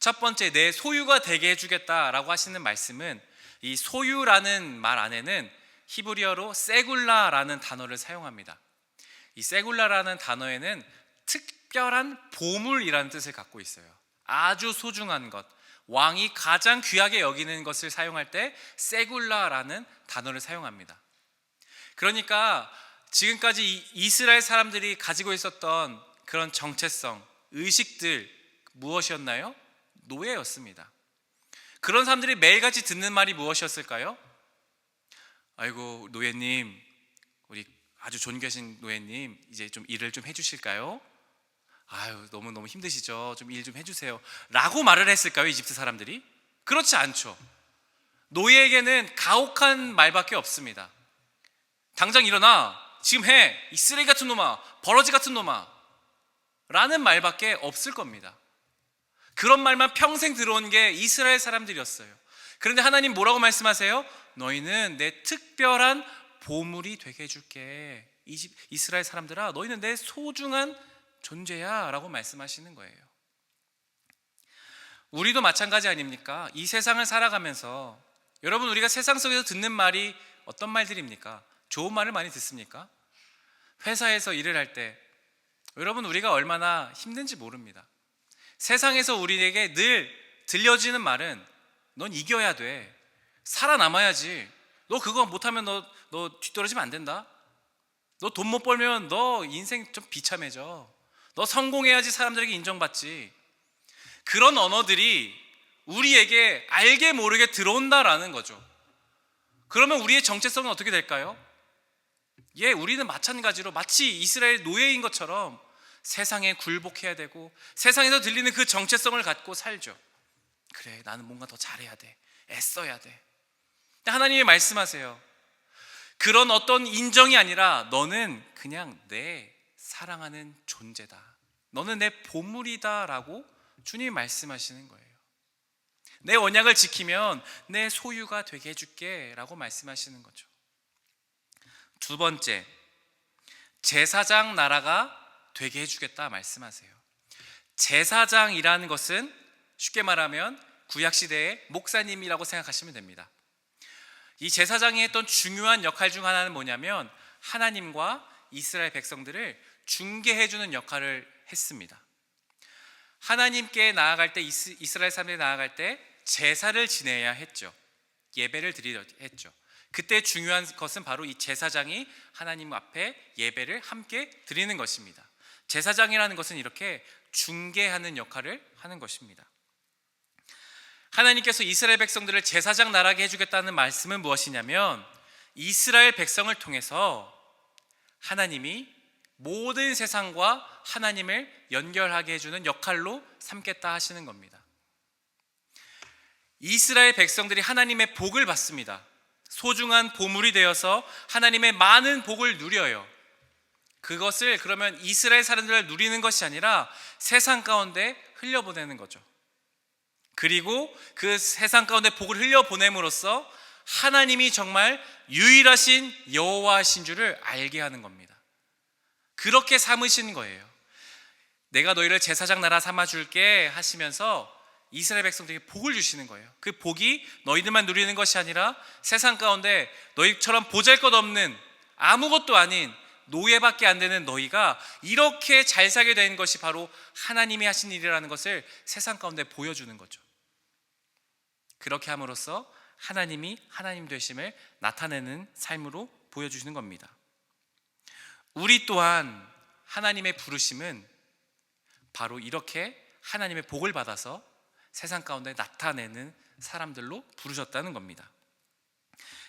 S4: 첫 번째, 내 소유가 되게 해주겠다라고 하시는 말씀은, 이 소유라는 말 안에는 히브리어로 세굴라라는 단어를 사용합니다. 이 세굴라라는 단어에는 특별한 보물이라는 뜻을 갖고 있어요. 아주 소중한 것, 왕이 가장 귀하게 여기는 것을 사용할 때 세굴라라는 단어를 사용합니다. 그러니까 지금까지 이스라엘 사람들이 가지고 있었던 그런 정체성, 의식들 무엇이었나요? 노예였습니다. 그런 사람들이 매일같이 듣는 말이 무엇이었을까요? 아이고 노예님, 우리 아주 존귀하신 노예님, 이제 좀 일을 좀 해주실까요? 아유 너무 힘드시죠? 좀 일 좀 해주세요 라고 말을 했을까요? 이집트 사람들이? 그렇지 않죠. 노예에게는 가혹한 말밖에 없습니다. 당장 일어나, 지금 해, 이 쓰레기 같은 놈아, 버러지 같은 놈아 라는 말밖에 없을 겁니다. 그런 말만 평생 들어온 게 이스라엘 사람들이었어요. 그런데 하나님 뭐라고 말씀하세요? 너희는 내 특별한 보물이 되게 해줄게. 이스라엘 사람들아, 너희는 내 소중한 존재야 라고 말씀하시는 거예요. 우리도 마찬가지 아닙니까? 이 세상을 살아가면서 여러분, 우리가 세상 속에서 듣는 말이 어떤 말들입니까? 좋은 말을 많이 듣습니까? 회사에서 일을 할 때 여러분, 우리가 얼마나 힘든지 모릅니다. 세상에서 우리에게 늘 들려지는 말은 넌 이겨야 돼, 살아남아야지, 너 그거 못하면 너 뒤떨어지면 안 된다, 너 돈 못 벌면 너 인생 좀 비참해져, 너 성공해야지 사람들에게 인정받지. 그런 언어들이 우리에게 알게 모르게 들어온다라는 거죠. 그러면 우리의 정체성은 어떻게 될까요? 우리는 마찬가지로 마치 이스라엘 노예인 것처럼 세상에 굴복해야 되고 세상에서 들리는 그 정체성을 갖고 살죠. 그래, 나는 뭔가 더 잘해야 돼, 애써야 돼. 근데 하나님이 말씀하세요. 그런 어떤 인정이 아니라 너는 그냥 내 사랑하는 존재다, 너는 내 보물이다 라고 주님이 말씀하시는 거예요. 내 언약을 지키면 내 소유가 되게 해줄게 라고 말씀하시는 거죠. 두 번째, 제사장 나라가 되게 해주겠다 말씀하세요. 제사장이라는 것은 쉽게 말하면 구약시대의 목사님이라고 생각하시면 됩니다. 이 제사장이 했던 중요한 역할 중 하나는 뭐냐면 하나님과 이스라엘 백성들을 중개해주는 역할을 했습니다. 하나님께 나아갈 때, 이스라엘 사람들이 나아갈 때 제사를 지내야 했죠. 예배를 드려야 했죠. 그때 중요한 것은 바로 이 제사장이 하나님 앞에 예배를 함께 드리는 것입니다. 제사장이라는 것은 이렇게 중개하는 역할을 하는 것입니다. 하나님께서 이스라엘 백성들을 제사장 나라게 해주겠다는 말씀은 무엇이냐면, 이스라엘 백성을 통해서 하나님이 모든 세상과 하나님을 연결하게 해주는 역할로 삼겠다 하시는 겁니다. 이스라엘 백성들이 하나님의 복을 받습니다. 소중한 보물이 되어서 하나님의 많은 복을 누려요. 그것을 그러면 이스라엘 사람들을 누리는 것이 아니라 세상 가운데 흘려보내는 거죠. 그리고 그 세상 가운데 복을 흘려보냄으로써 하나님이 정말 유일하신 여호와신 줄을 알게 하는 겁니다. 그렇게 삼으신 거예요. 내가 너희를 제사장 나라 삼아줄게 하시면서 이스라엘 백성들에게 복을 주시는 거예요. 그 복이 너희들만 누리는 것이 아니라 세상 가운데 너희처럼 보잘것없는 아무것도 아닌 노예밖에 안 되는 너희가 이렇게 잘 살게 된 것이 바로 하나님이 하신 일이라는 것을 세상 가운데 보여주는 거죠. 그렇게 함으로써 하나님이 하나님 되심을 나타내는 삶으로 보여주시는 겁니다. 우리 또한 하나님의 부르심은 바로 이렇게 하나님의 복을 받아서 세상 가운데 나타내는 사람들로 부르셨다는 겁니다.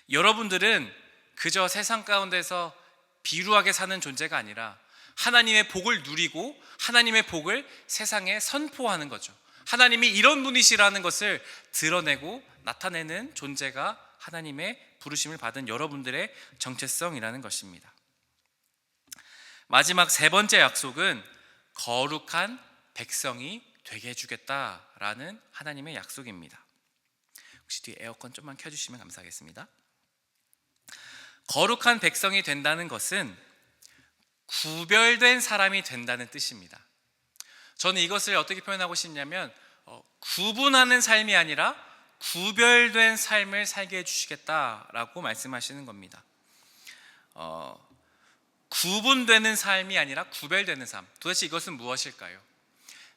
S4: 여러분들은 그저 세상 가운데서 비루하게 사는 존재가 아니라 하나님의 복을 누리고 하나님의 복을 세상에 선포하는 거죠. 하나님이 이런 분이시라는 것을 드러내고 나타내는 존재가 하나님의 부르심을 받은 여러분들의 정체성이라는 것입니다. 마지막 세 번째 약속은 거룩한 백성이 되게 해주겠다라는 하나님의 약속입니다. 혹시 뒤에 에어컨 좀만 켜주시면 감사하겠습니다. 거룩한 백성이 된다는 것은 구별된 사람이 된다는 뜻입니다. 저는 이것을 어떻게 표현하고 싶냐면 구분하는 삶이 아니라 구별된 삶을 살게 해주시겠다라고 말씀하시는 겁니다. 구분되는 삶이 아니라 구별되는 삶. 도대체 이것은 무엇일까요?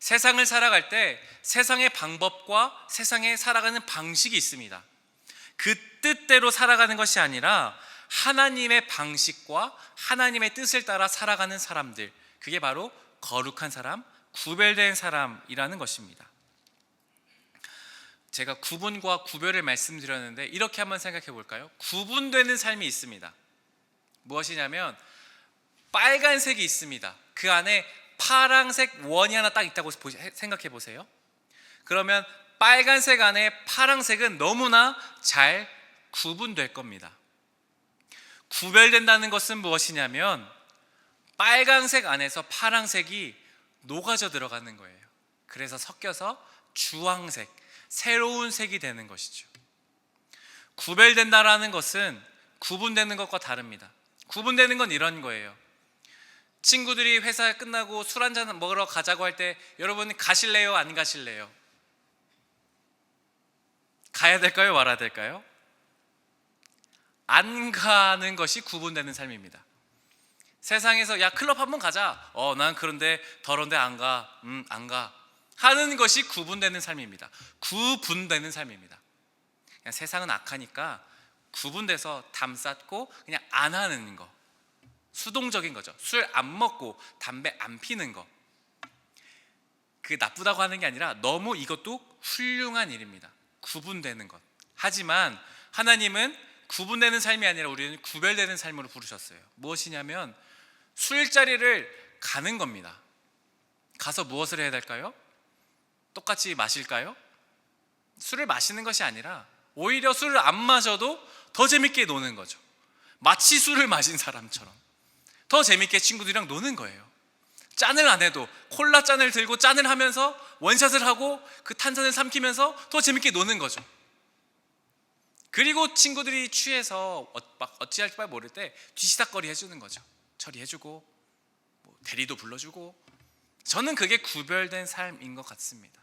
S4: 세상을 살아갈 때 세상의 방법과 세상에 살아가는 방식이 있습니다. 그 뜻대로 살아가는 것이 아니라 하나님의 방식과 하나님의 뜻을 따라 살아가는 사람들, 그게 바로 거룩한 사람, 구별된 사람이라는 것입니다. 제가 구분과 구별을 말씀드렸는데 이렇게 한번 생각해 볼까요? 구분되는 삶이 있습니다. 무엇이냐면 빨간색이 있습니다. 그 안에 파랑색 원이 하나 딱 있다고 생각해 보세요. 그러면 빨간색 안에 파랑색은 너무나 잘 구분될 겁니다. 구별된다는 것은 무엇이냐면 빨간색 안에서 파랑색이 녹아져 들어가는 거예요. 그래서 섞여서 주황색, 새로운 색이 되는 것이죠. 구별된다라는 것은 구분되는 것과 다릅니다. 구분되는 건 이런 거예요. 친구들이 회사 끝나고 술 한잔 먹으러 가자고 할 때 여러분 가실래요? 안 가실래요? 가야 될까요? 말아야 될까요? 안 가는 것이 구분되는 삶입니다. 세상에서 야 클럽 한번 가자. 난 그런데 더러운데 안 가. 안 가. 하는 것이 구분되는 삶입니다. 구분되는 삶입니다. 그냥 세상은 악하니까 구분돼서 담 쌓고 그냥 안 하는 거. 수동적인 거죠. 술 안 먹고 담배 안 피는 거. 그게 나쁘다고 하는 게 아니라 너무 이것도 훌륭한 일입니다. 구분되는 것. 하지만 하나님은 구분되는 삶이 아니라 우리는 구별되는 삶으로 부르셨어요. 무엇이냐면 술자리를 가는 겁니다. 가서 무엇을 해야 될까요? 똑같이 마실까요? 술을 마시는 것이 아니라 오히려 술을 안 마셔도 더 재밌게 노는 거죠. 마치 술을 마신 사람처럼 더 재밌게 친구들이랑 노는 거예요. 짠을 안 해도 콜라 잔을 들고 짠을 하면서 원샷을 하고 그 탄산을 삼키면서 더 재밌게 노는 거죠. 그리고 친구들이 취해서 막 어찌할지 모를 때 뒤시닥거리 해주는 거죠. 처리해주고 대리도 불러주고. 저는 그게 구별된 삶인 것 같습니다.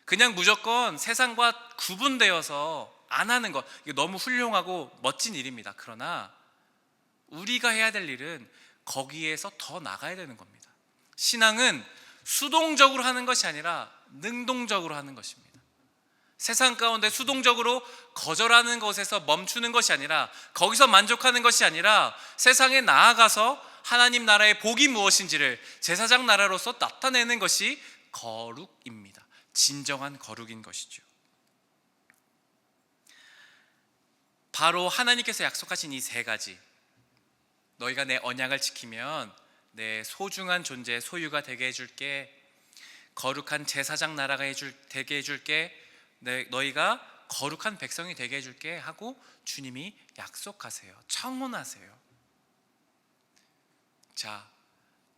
S4: 그냥 무조건 세상과 구분되어서 안 하는 것, 이게 너무 훌륭하고 멋진 일입니다. 그러나 우리가 해야 될 일은 거기에서 더 나가야 되는 겁니다. 신앙은 수동적으로 하는 것이 아니라 능동적으로 하는 것입니다. 세상 가운데 수동적으로 거절하는 것에서 멈추는 것이 아니라, 거기서 만족하는 것이 아니라 세상에 나아가서 하나님 나라의 복이 무엇인지를 제사장 나라로서 나타내는 것이 거룩입니다. 진정한 거룩인 것이죠. 바로 하나님께서 약속하신 이 세 가지, 너희가 내 언약을 지키면 내 소중한 존재, 소유가 되게 해줄게, 거룩한 제사장 나라가 되게 해줄게, 너희가 거룩한 백성이 되게 해줄게 하고 주님이 약속하세요. 청혼하세요. 자,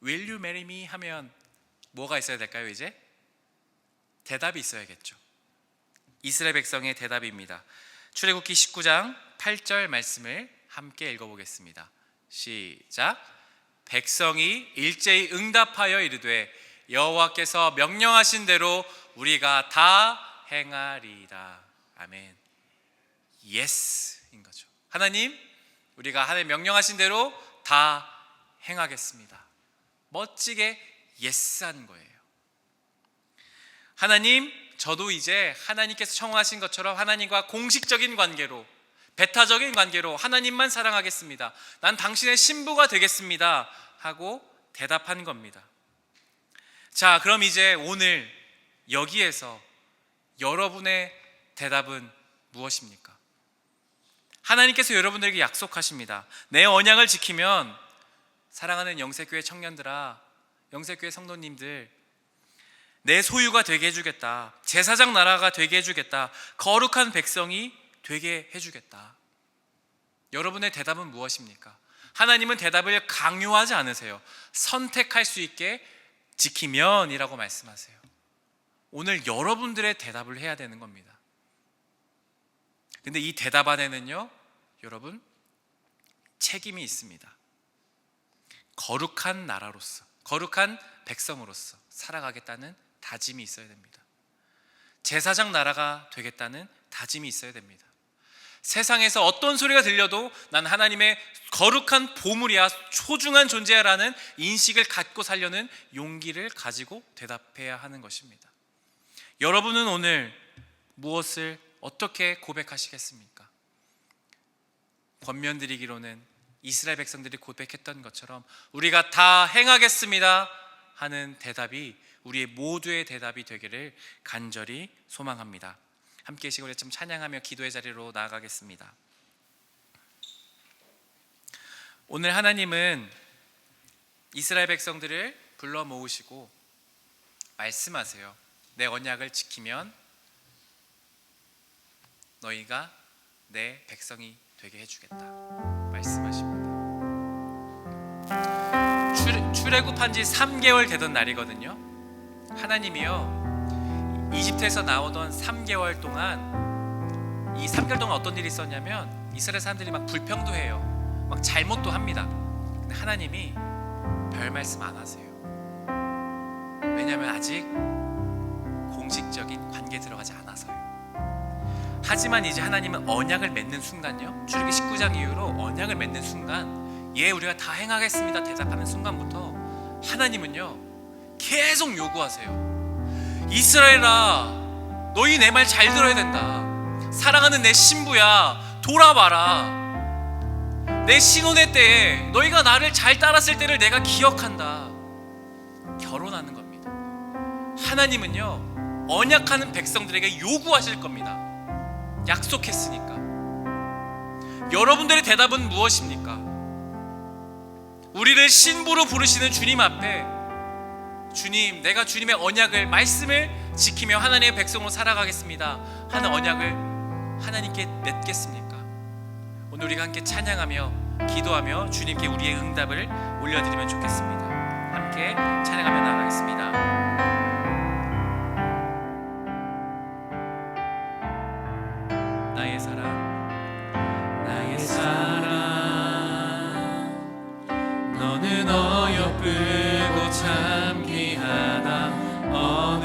S4: Will you marry me? 하면 뭐가 있어야 될까요? 이제 대답이 있어야겠죠. 이스라엘 백성의 대답입니다. 출애굽기 19장 8절 말씀을 함께 읽어보겠습니다. 시작. 백성이 일제히 응답하여 이르되 여호와께서 명령하신 대로 우리가 다 행하리이다. 아멘. 예스인 거죠. 하나님, 우리가 하나님 명령하신 대로 다 행하겠습니다. 멋지게 예스한 거예요. 하나님, 저도 이제 하나님께서 청하신 것처럼 하나님과 공식적인 관계로, 배타적인 관계로 하나님만 사랑하겠습니다. 난 당신의 신부가 되겠습니다 하고 대답한 겁니다. 자, 그럼 이제 오늘 여기에서 여러분의 대답은 무엇입니까? 하나님께서 여러분들에게 약속하십니다. 내 언약을 지키면, 사랑하는 영세교회 청년들아, 영세교회 성도님들, 내 소유가 되게 해주겠다, 제사장 나라가 되게 해주겠다, 거룩한 백성이 되게 해주겠다. 여러분의 대답은 무엇입니까? 하나님은 대답을 강요하지 않으세요. 선택할 수 있게 지키면 이라고 말씀하세요. 오늘 여러분들의 대답을 해야 되는 겁니다. 근데 이 대답 안에는요, 여러분, 책임이 있습니다. 거룩한 나라로서, 거룩한 백성으로서 살아가겠다는 다짐이 있어야 됩니다. 제사장 나라가 되겠다는 다짐이 있어야 됩니다. 세상에서 어떤 소리가 들려도 난 하나님의 거룩한 보물이야, 소중한 존재야라는 인식을 갖고 살려는 용기를 가지고 대답해야 하는 것입니다. 여러분은 오늘 무엇을 어떻게 고백하시겠습니까? 권면드리기로는 이스라엘 백성들이 고백했던 것처럼 우리가 다 행하겠습니다 하는 대답이 우리의 모두의 대답이 되기를 간절히 소망합니다. 함께 시골에 좀 찬양하며 기도의 자리로 나아가겠습니다. 오늘 하나님은 이스라엘 백성들을 불러 모으시고 말씀하세요. 내 언약을 지키면 너희가 내 백성이 되게 해주겠다 말씀하십니다. 출애굽한 지 3개월 되던 날이거든요. 하나님이요, 이집트에서 나오던 3개월 동안, 이 3개월 동안 어떤 일이 있었냐면 이스라엘 사람들이 막 불평도 해요, 막 잘못도 합니다. 근데 하나님이 별 말씀 안 하세요. 왜냐하면 아직 공식적인 관계에 들어가지 않아서요. 하지만 이제 하나님은 언약을 맺는 순간요, 출애굽기 19장 이후로 언약을 맺는 순간, 예, 우리가 다 행하겠습니다 대답하는 순간부터 하나님은요 계속 요구하세요. 이스라엘아, 너희 내 말 잘 들어야 된다. 사랑하는 내 신부야, 돌아봐라. 내 신혼의 때에 너희가 나를 잘 따랐을 때를 내가 기억한다. 결혼하는 겁니다. 하나님은요 언약하는 백성들에게 요구하실 겁니다. 약속했으니까. 여러분들의 대답은 무엇입니까? 우리를 신부로 부르시는 주님 앞에, 주님, 내가 주님의 언약을, 말씀을 지키며 하나님의 백성으로 살아가겠습니다 하는 언약을 하나님께 맺겠습니까? 오늘 우리가 함께 찬양하며 기도하며 주님께 우리의 응답을 올려드리면 좋겠습니다. 함께 찬양하며 나아가겠습니다. 나의 사랑, 나의 사랑, 너는 어여쁘고 참 귀하다. 어느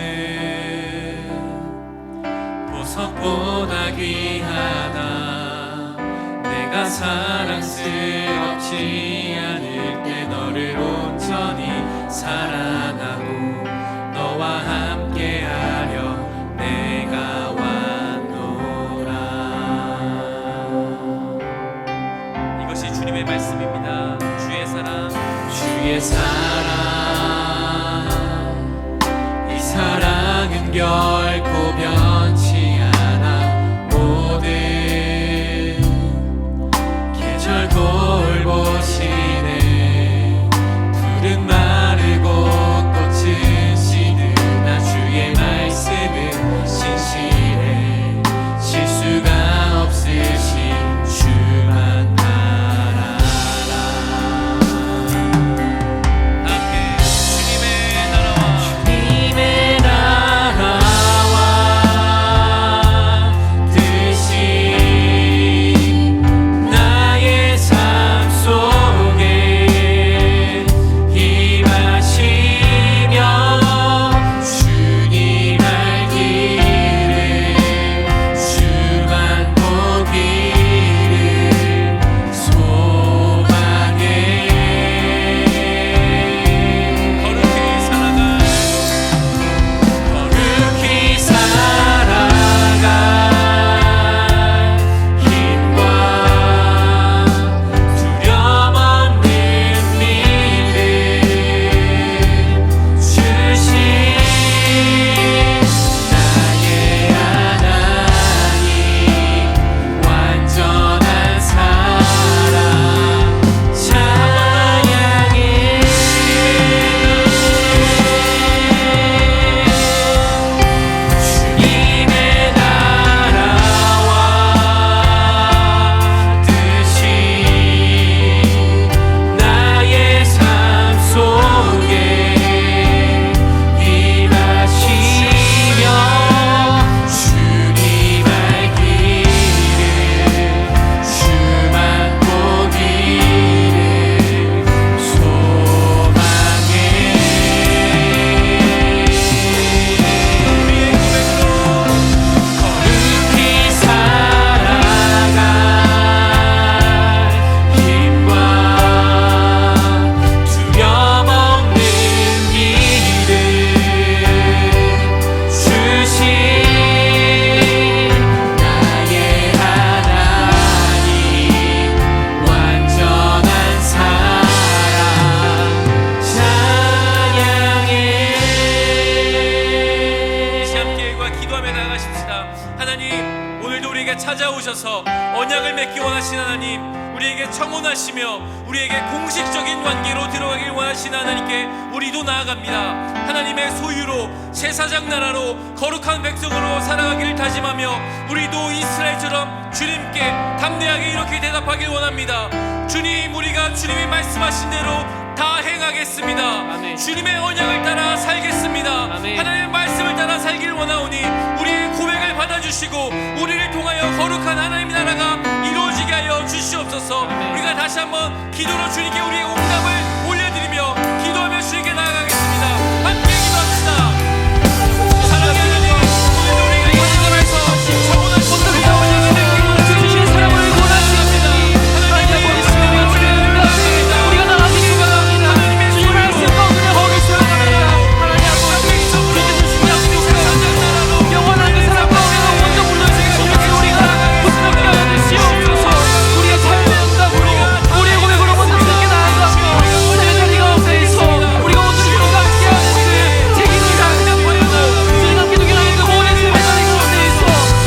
S4: 보석보다 귀하다. 내가 사랑스럽지 말씀입니다. 주의 사랑,
S2: 주의 사랑, 이 사랑은 결코 변치 않아. 모든 계절 돌보시네. 푸른 마르고 꽃은 시드나 주의 말씀은 신실해. 실수가 없으신 주만 바라라.
S4: 함께 주님의 나라와
S2: 주님의 나라와 뜻이 나의 삶 속에 임하시며 주님 알기를 주만 보기를 소망해.
S4: 거룩히 살아갈
S2: 거룩히 살아갈 힘과 두려움 없는 믿음 주신 나의 하나님, 완전한 사랑 찬양해. 주님의 나라와 뜻이 나의 삶 속에 임하시며 주님 알기를 주만 보기를 소망해. 거룩히 살아갈 힘과 두려움 없는 믿음 주신 나의 하나님, 완전한 사랑 찬양해.
S4: 이 시간 기회와 기도하며 나아가십시다. 하나님, 오늘도 우리에게 찾아오셔서 언약을 맺기 원하시는 하나님, 우리에게 청혼하시며 우리에게 공식적인 관계로 들어가길 원하시는 하나님께 우리도 나아갑니다. 하나님의 소유로 제사장 나라로 거룩한 백성으로 살아가기를 다짐하며 우리도 이스라엘처럼 주님께 담대하게 이렇게 대답하길 원합니다. 주님, 우리가 주님이 말씀하신 대로 다 행하겠습니다.
S2: 아멘.
S4: 주님의 언약을 따라 살겠습니다.
S2: 아멘.
S4: 하나님의 말씀을 따라 살길 원하오니 우리의 고백을 받아주시고 우리를 통하여 거룩한 하나님의 나라가 이루어지게 하여 주시옵소서.
S2: 아멘.
S4: 우리가 다시 한번 기도로 주님께 우리의 응답을 올려드리며 기도하며 주님께 나아가겠습니다. 함께 기도합시다. 사랑의 하나님, 오늘도 우리가 이 시간에서 청혼하신 우리의 언약을 맺기 원하시는 주님의 사랑을 원하십니다. 하나님의 말씀을 우리를 응답합니다.
S2: 우리가 나아가기
S4: 하나님의
S2: 주님의 말씀 가운데 거기 살아갑니다. 하나님 아버지, 주께서 주신 약속을 영원한 그 사랑 가운데 먼저 불러주시고 우리가 붙잡게 하여 주시옵소서. 우리의 삶의 응답으로 우리의 고백으로 먼저 주님께 나아가며 삶의 자리가 없어서 우리가 오늘 주님과 함께하는 그 책임을 다하며 보여도 주님 함께 두기라는 그 모든 삶의 자리 가운데에서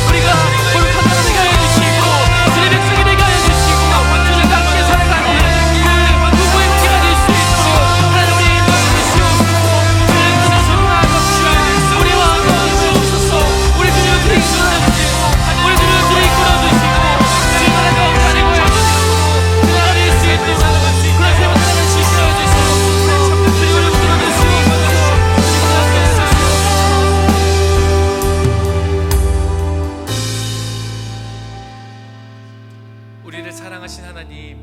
S2: 우리가 거룩한 나라 되게 하여 주시고 주의 백성이 되게 하여 주시고 주님과 함께 살아가는 그 누구의 문제가 될 수 있도록 하나님 우리의 인도해 주시옵소서. 주님 그리스도로 나아갑시다. 우리와 함께 주옵소서. 우리 주님을 들이 끌어주시고 우리 주님을 들이 끌어주시고 주의 나라 가운데 하나님 그 나라 될 수 있도록 그런 삶을 살아갈 수 있게 하여 주시고 주님을 끌어주시옵소서. 주님 함께 하시옵소서.
S4: 우리를 사랑하신 하나님,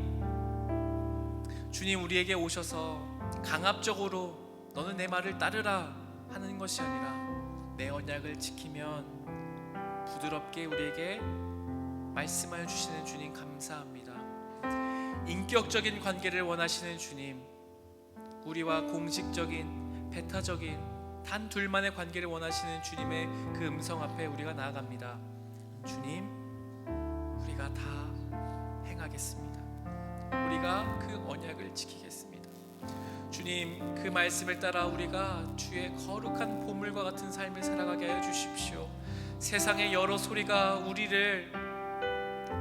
S4: 주님 우리에게 오셔서 강압적으로 너는 내 말을 따르라 하는 것이 아니라 내 언약을 지키면 부드럽게 우리에게 말씀하여 주시는 주님 감사합니다. 인격적인 관계를 원하시는 주님, 우리와 공식적인 배타적인 단 둘만의 관계를 원하시는 주님의 그 음성 앞에 우리가 나아갑니다. 주님, 우리가 다 행하겠습니다. 우리가 그 언약을 지키겠습니다. 주님, 그 말씀을 따라 우리가 주의 거룩한 보물과 같은 삶을 살아가게 하여 주십시오. 세상의 여러 소리가 우리를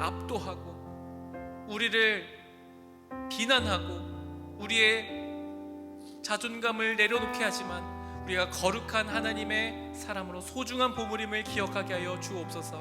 S4: 압도하고 우리를 비난하고 우리의 자존감을 내려놓게 하지만 우리가 거룩한 하나님의 사람으로 소중한 보물임을 기억하게 하여 주옵소서.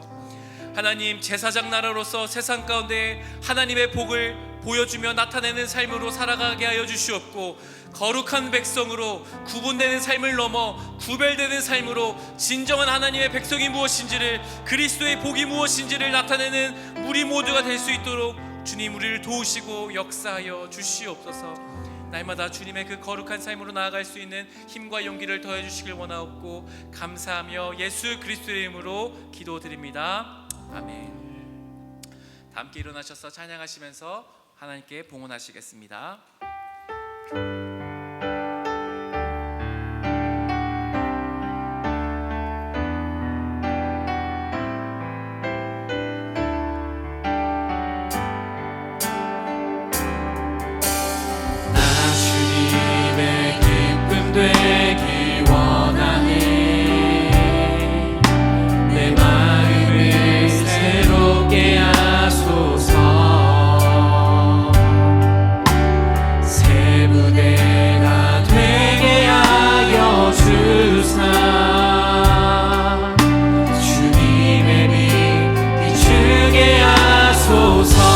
S4: 하나님, 제사장 나라로서 세상 가운데 하나님의 복을 보여주며 나타내는 삶으로 살아가게 하여 주시옵고, 거룩한 백성으로 구분되는 삶을 넘어 구별되는 삶으로 진정한 하나님의 백성이 무엇인지를, 그리스도의 복이 무엇인지를 나타내는 우리 모두가 될 수 있도록 주님 우리를 도우시고 역사하여 주시옵소서. 날마다 주님의 그 거룩한 삶으로 나아갈 수 있는 힘과 용기를 더해 주시길 원하옵고 감사하며 예수 그리스도의 이름으로 기도드립니다. 아멘. 다 함께 일어나셔서 찬양하시면서 하나님께 봉헌하시겠습니다.
S2: 되기 원하네. 내 마음을 새롭게 하소서. 새 부대가 되게 하여 주사. 주님의 빛 비추게 하소서.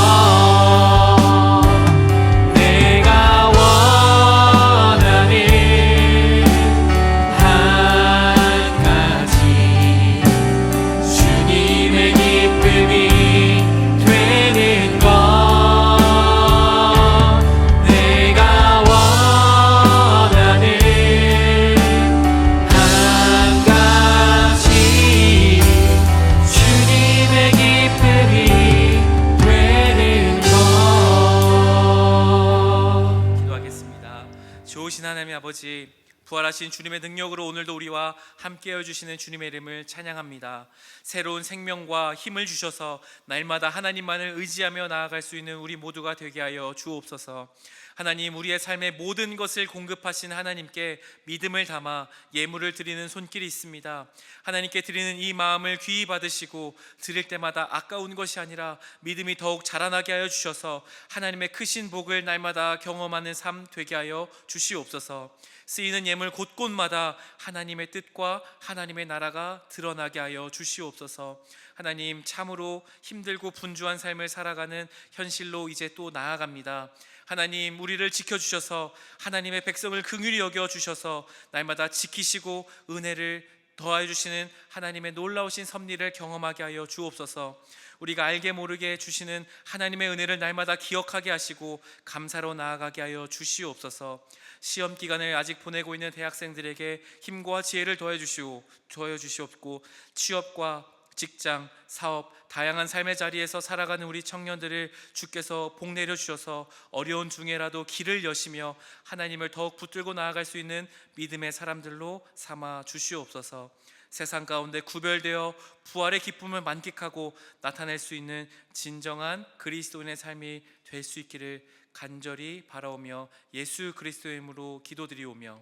S4: 하나님 아버지, 부활하신 주님의 능력으로 오늘도 우리와 함께해 주시는 주님의 이름을 찬양합니다. 새로운 생명과 힘을 주셔서 날마다 하나님만을 의지하며 나아갈 수 있는 우리 모두가 되게 하여 주옵소서. 하나님, 우리의 삶의 모든 것을 공급하신 하나님께 믿음을 담아 예물을 드리는 손길이 있습니다. 하나님께 드리는 이 마음을 귀히 받으시고 드릴 때마다 아까운 것이 아니라 믿음이 더욱 자라나게 하여 주셔서 하나님의 크신 복을 날마다 경험하는 삶 되게 하여 주시옵소서. 쓰이는 예물 곳곳마다 하나님의 뜻과 하나님의 나라가 드러나게 하여 주시옵소서. 하나님, 참으로 힘들고 분주한 삶을 살아가는 현실로 이제 또 나아갑니다. 하나님, 우리를 지켜주셔서 하나님의 백성을 긍휼히 여겨주셔서 날마다 지키시고 은혜를 더하여 주시는 하나님의 놀라우신 섭리를 경험하게 하여 주옵소서. 우리가 알게 모르게 주시는 하나님의 은혜를 날마다 기억하게 하시고 감사로 나아가게 하여 주시옵소서. 시험 기간을 아직 보내고 있는 대학생들에게 힘과 지혜를 더해 주시옵고, 취업과 직장, 사업, 다양한 삶의 자리에서 살아가는 우리 청년들을 주께서 복 내려 주셔서 어려운 중에라도 길을 여시며 하나님을 더욱 붙들고 나아갈 수 있는 믿음의 사람들로 삼아 주시옵소서. 세상 가운데 구별되어 부활의 기쁨을 만끽하고 나타낼 수 있는 진정한 그리스도인의 삶이 될 수 있기를 간절히 바라오며 예수 그리스도의 이름으로 기도드리오며,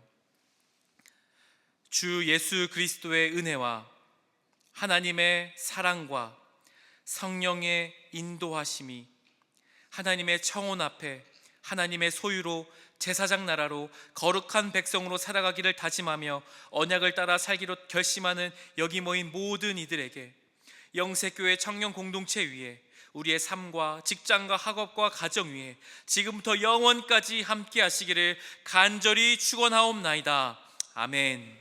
S4: 주 예수 그리스도의 은혜와 하나님의 사랑과 성령의 인도하심이 하나님의 청혼 앞에 하나님의 소유로 제사장 나라로 거룩한 백성으로 살아가기를 다짐하며 언약을 따라 살기로 결심하는 여기 모인 모든 이들에게, 영세교회 청년 공동체 위에, 우리의 삶과 직장과 학업과 가정 위에 지금부터 영원까지 함께 하시기를 간절히 축원하옵나이다. 아멘.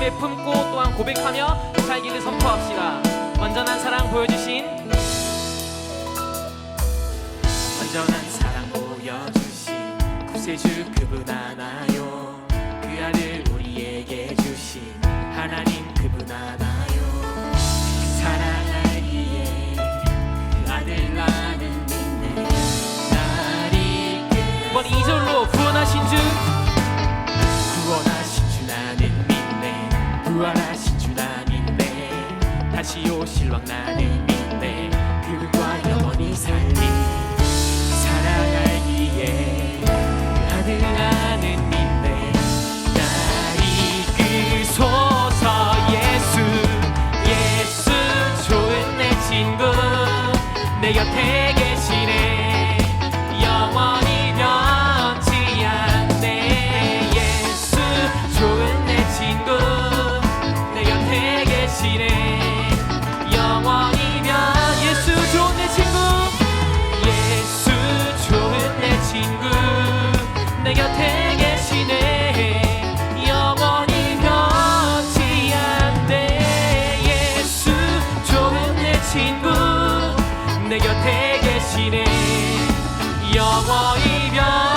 S2: 가슴에 품고 또한 고백하며 살기를 선포합시다. 완전한 사랑 보여주신 완전한 사랑 보여주신 구세주 그분 하나요. 그 아들 우리에게 주신 하나님 그분 하나요. 사랑하기에 그 아들 나는 믿네. 나를 이번 2절로 구원하신 주 나는 믿네. 부활하신 주 나 믿네. 다시 오실 왕 나는 믿네. 그분과 영원히 살리 사랑하기에 그 아들 나는 믿네. 날 이끄소서 예수 예수 좋은 내 친구 내 곁에 계시네. 영원히 변치 않네. 예수 좋은 내 친구 내 곁에 계시네. 영원히 변 예수 좋은 내 친구 예수 좋은 내 친구 내 곁에 계시네. 영원히 변치 않네. 예수 좋은 내 친구 내 곁에 계시네. 영원히 변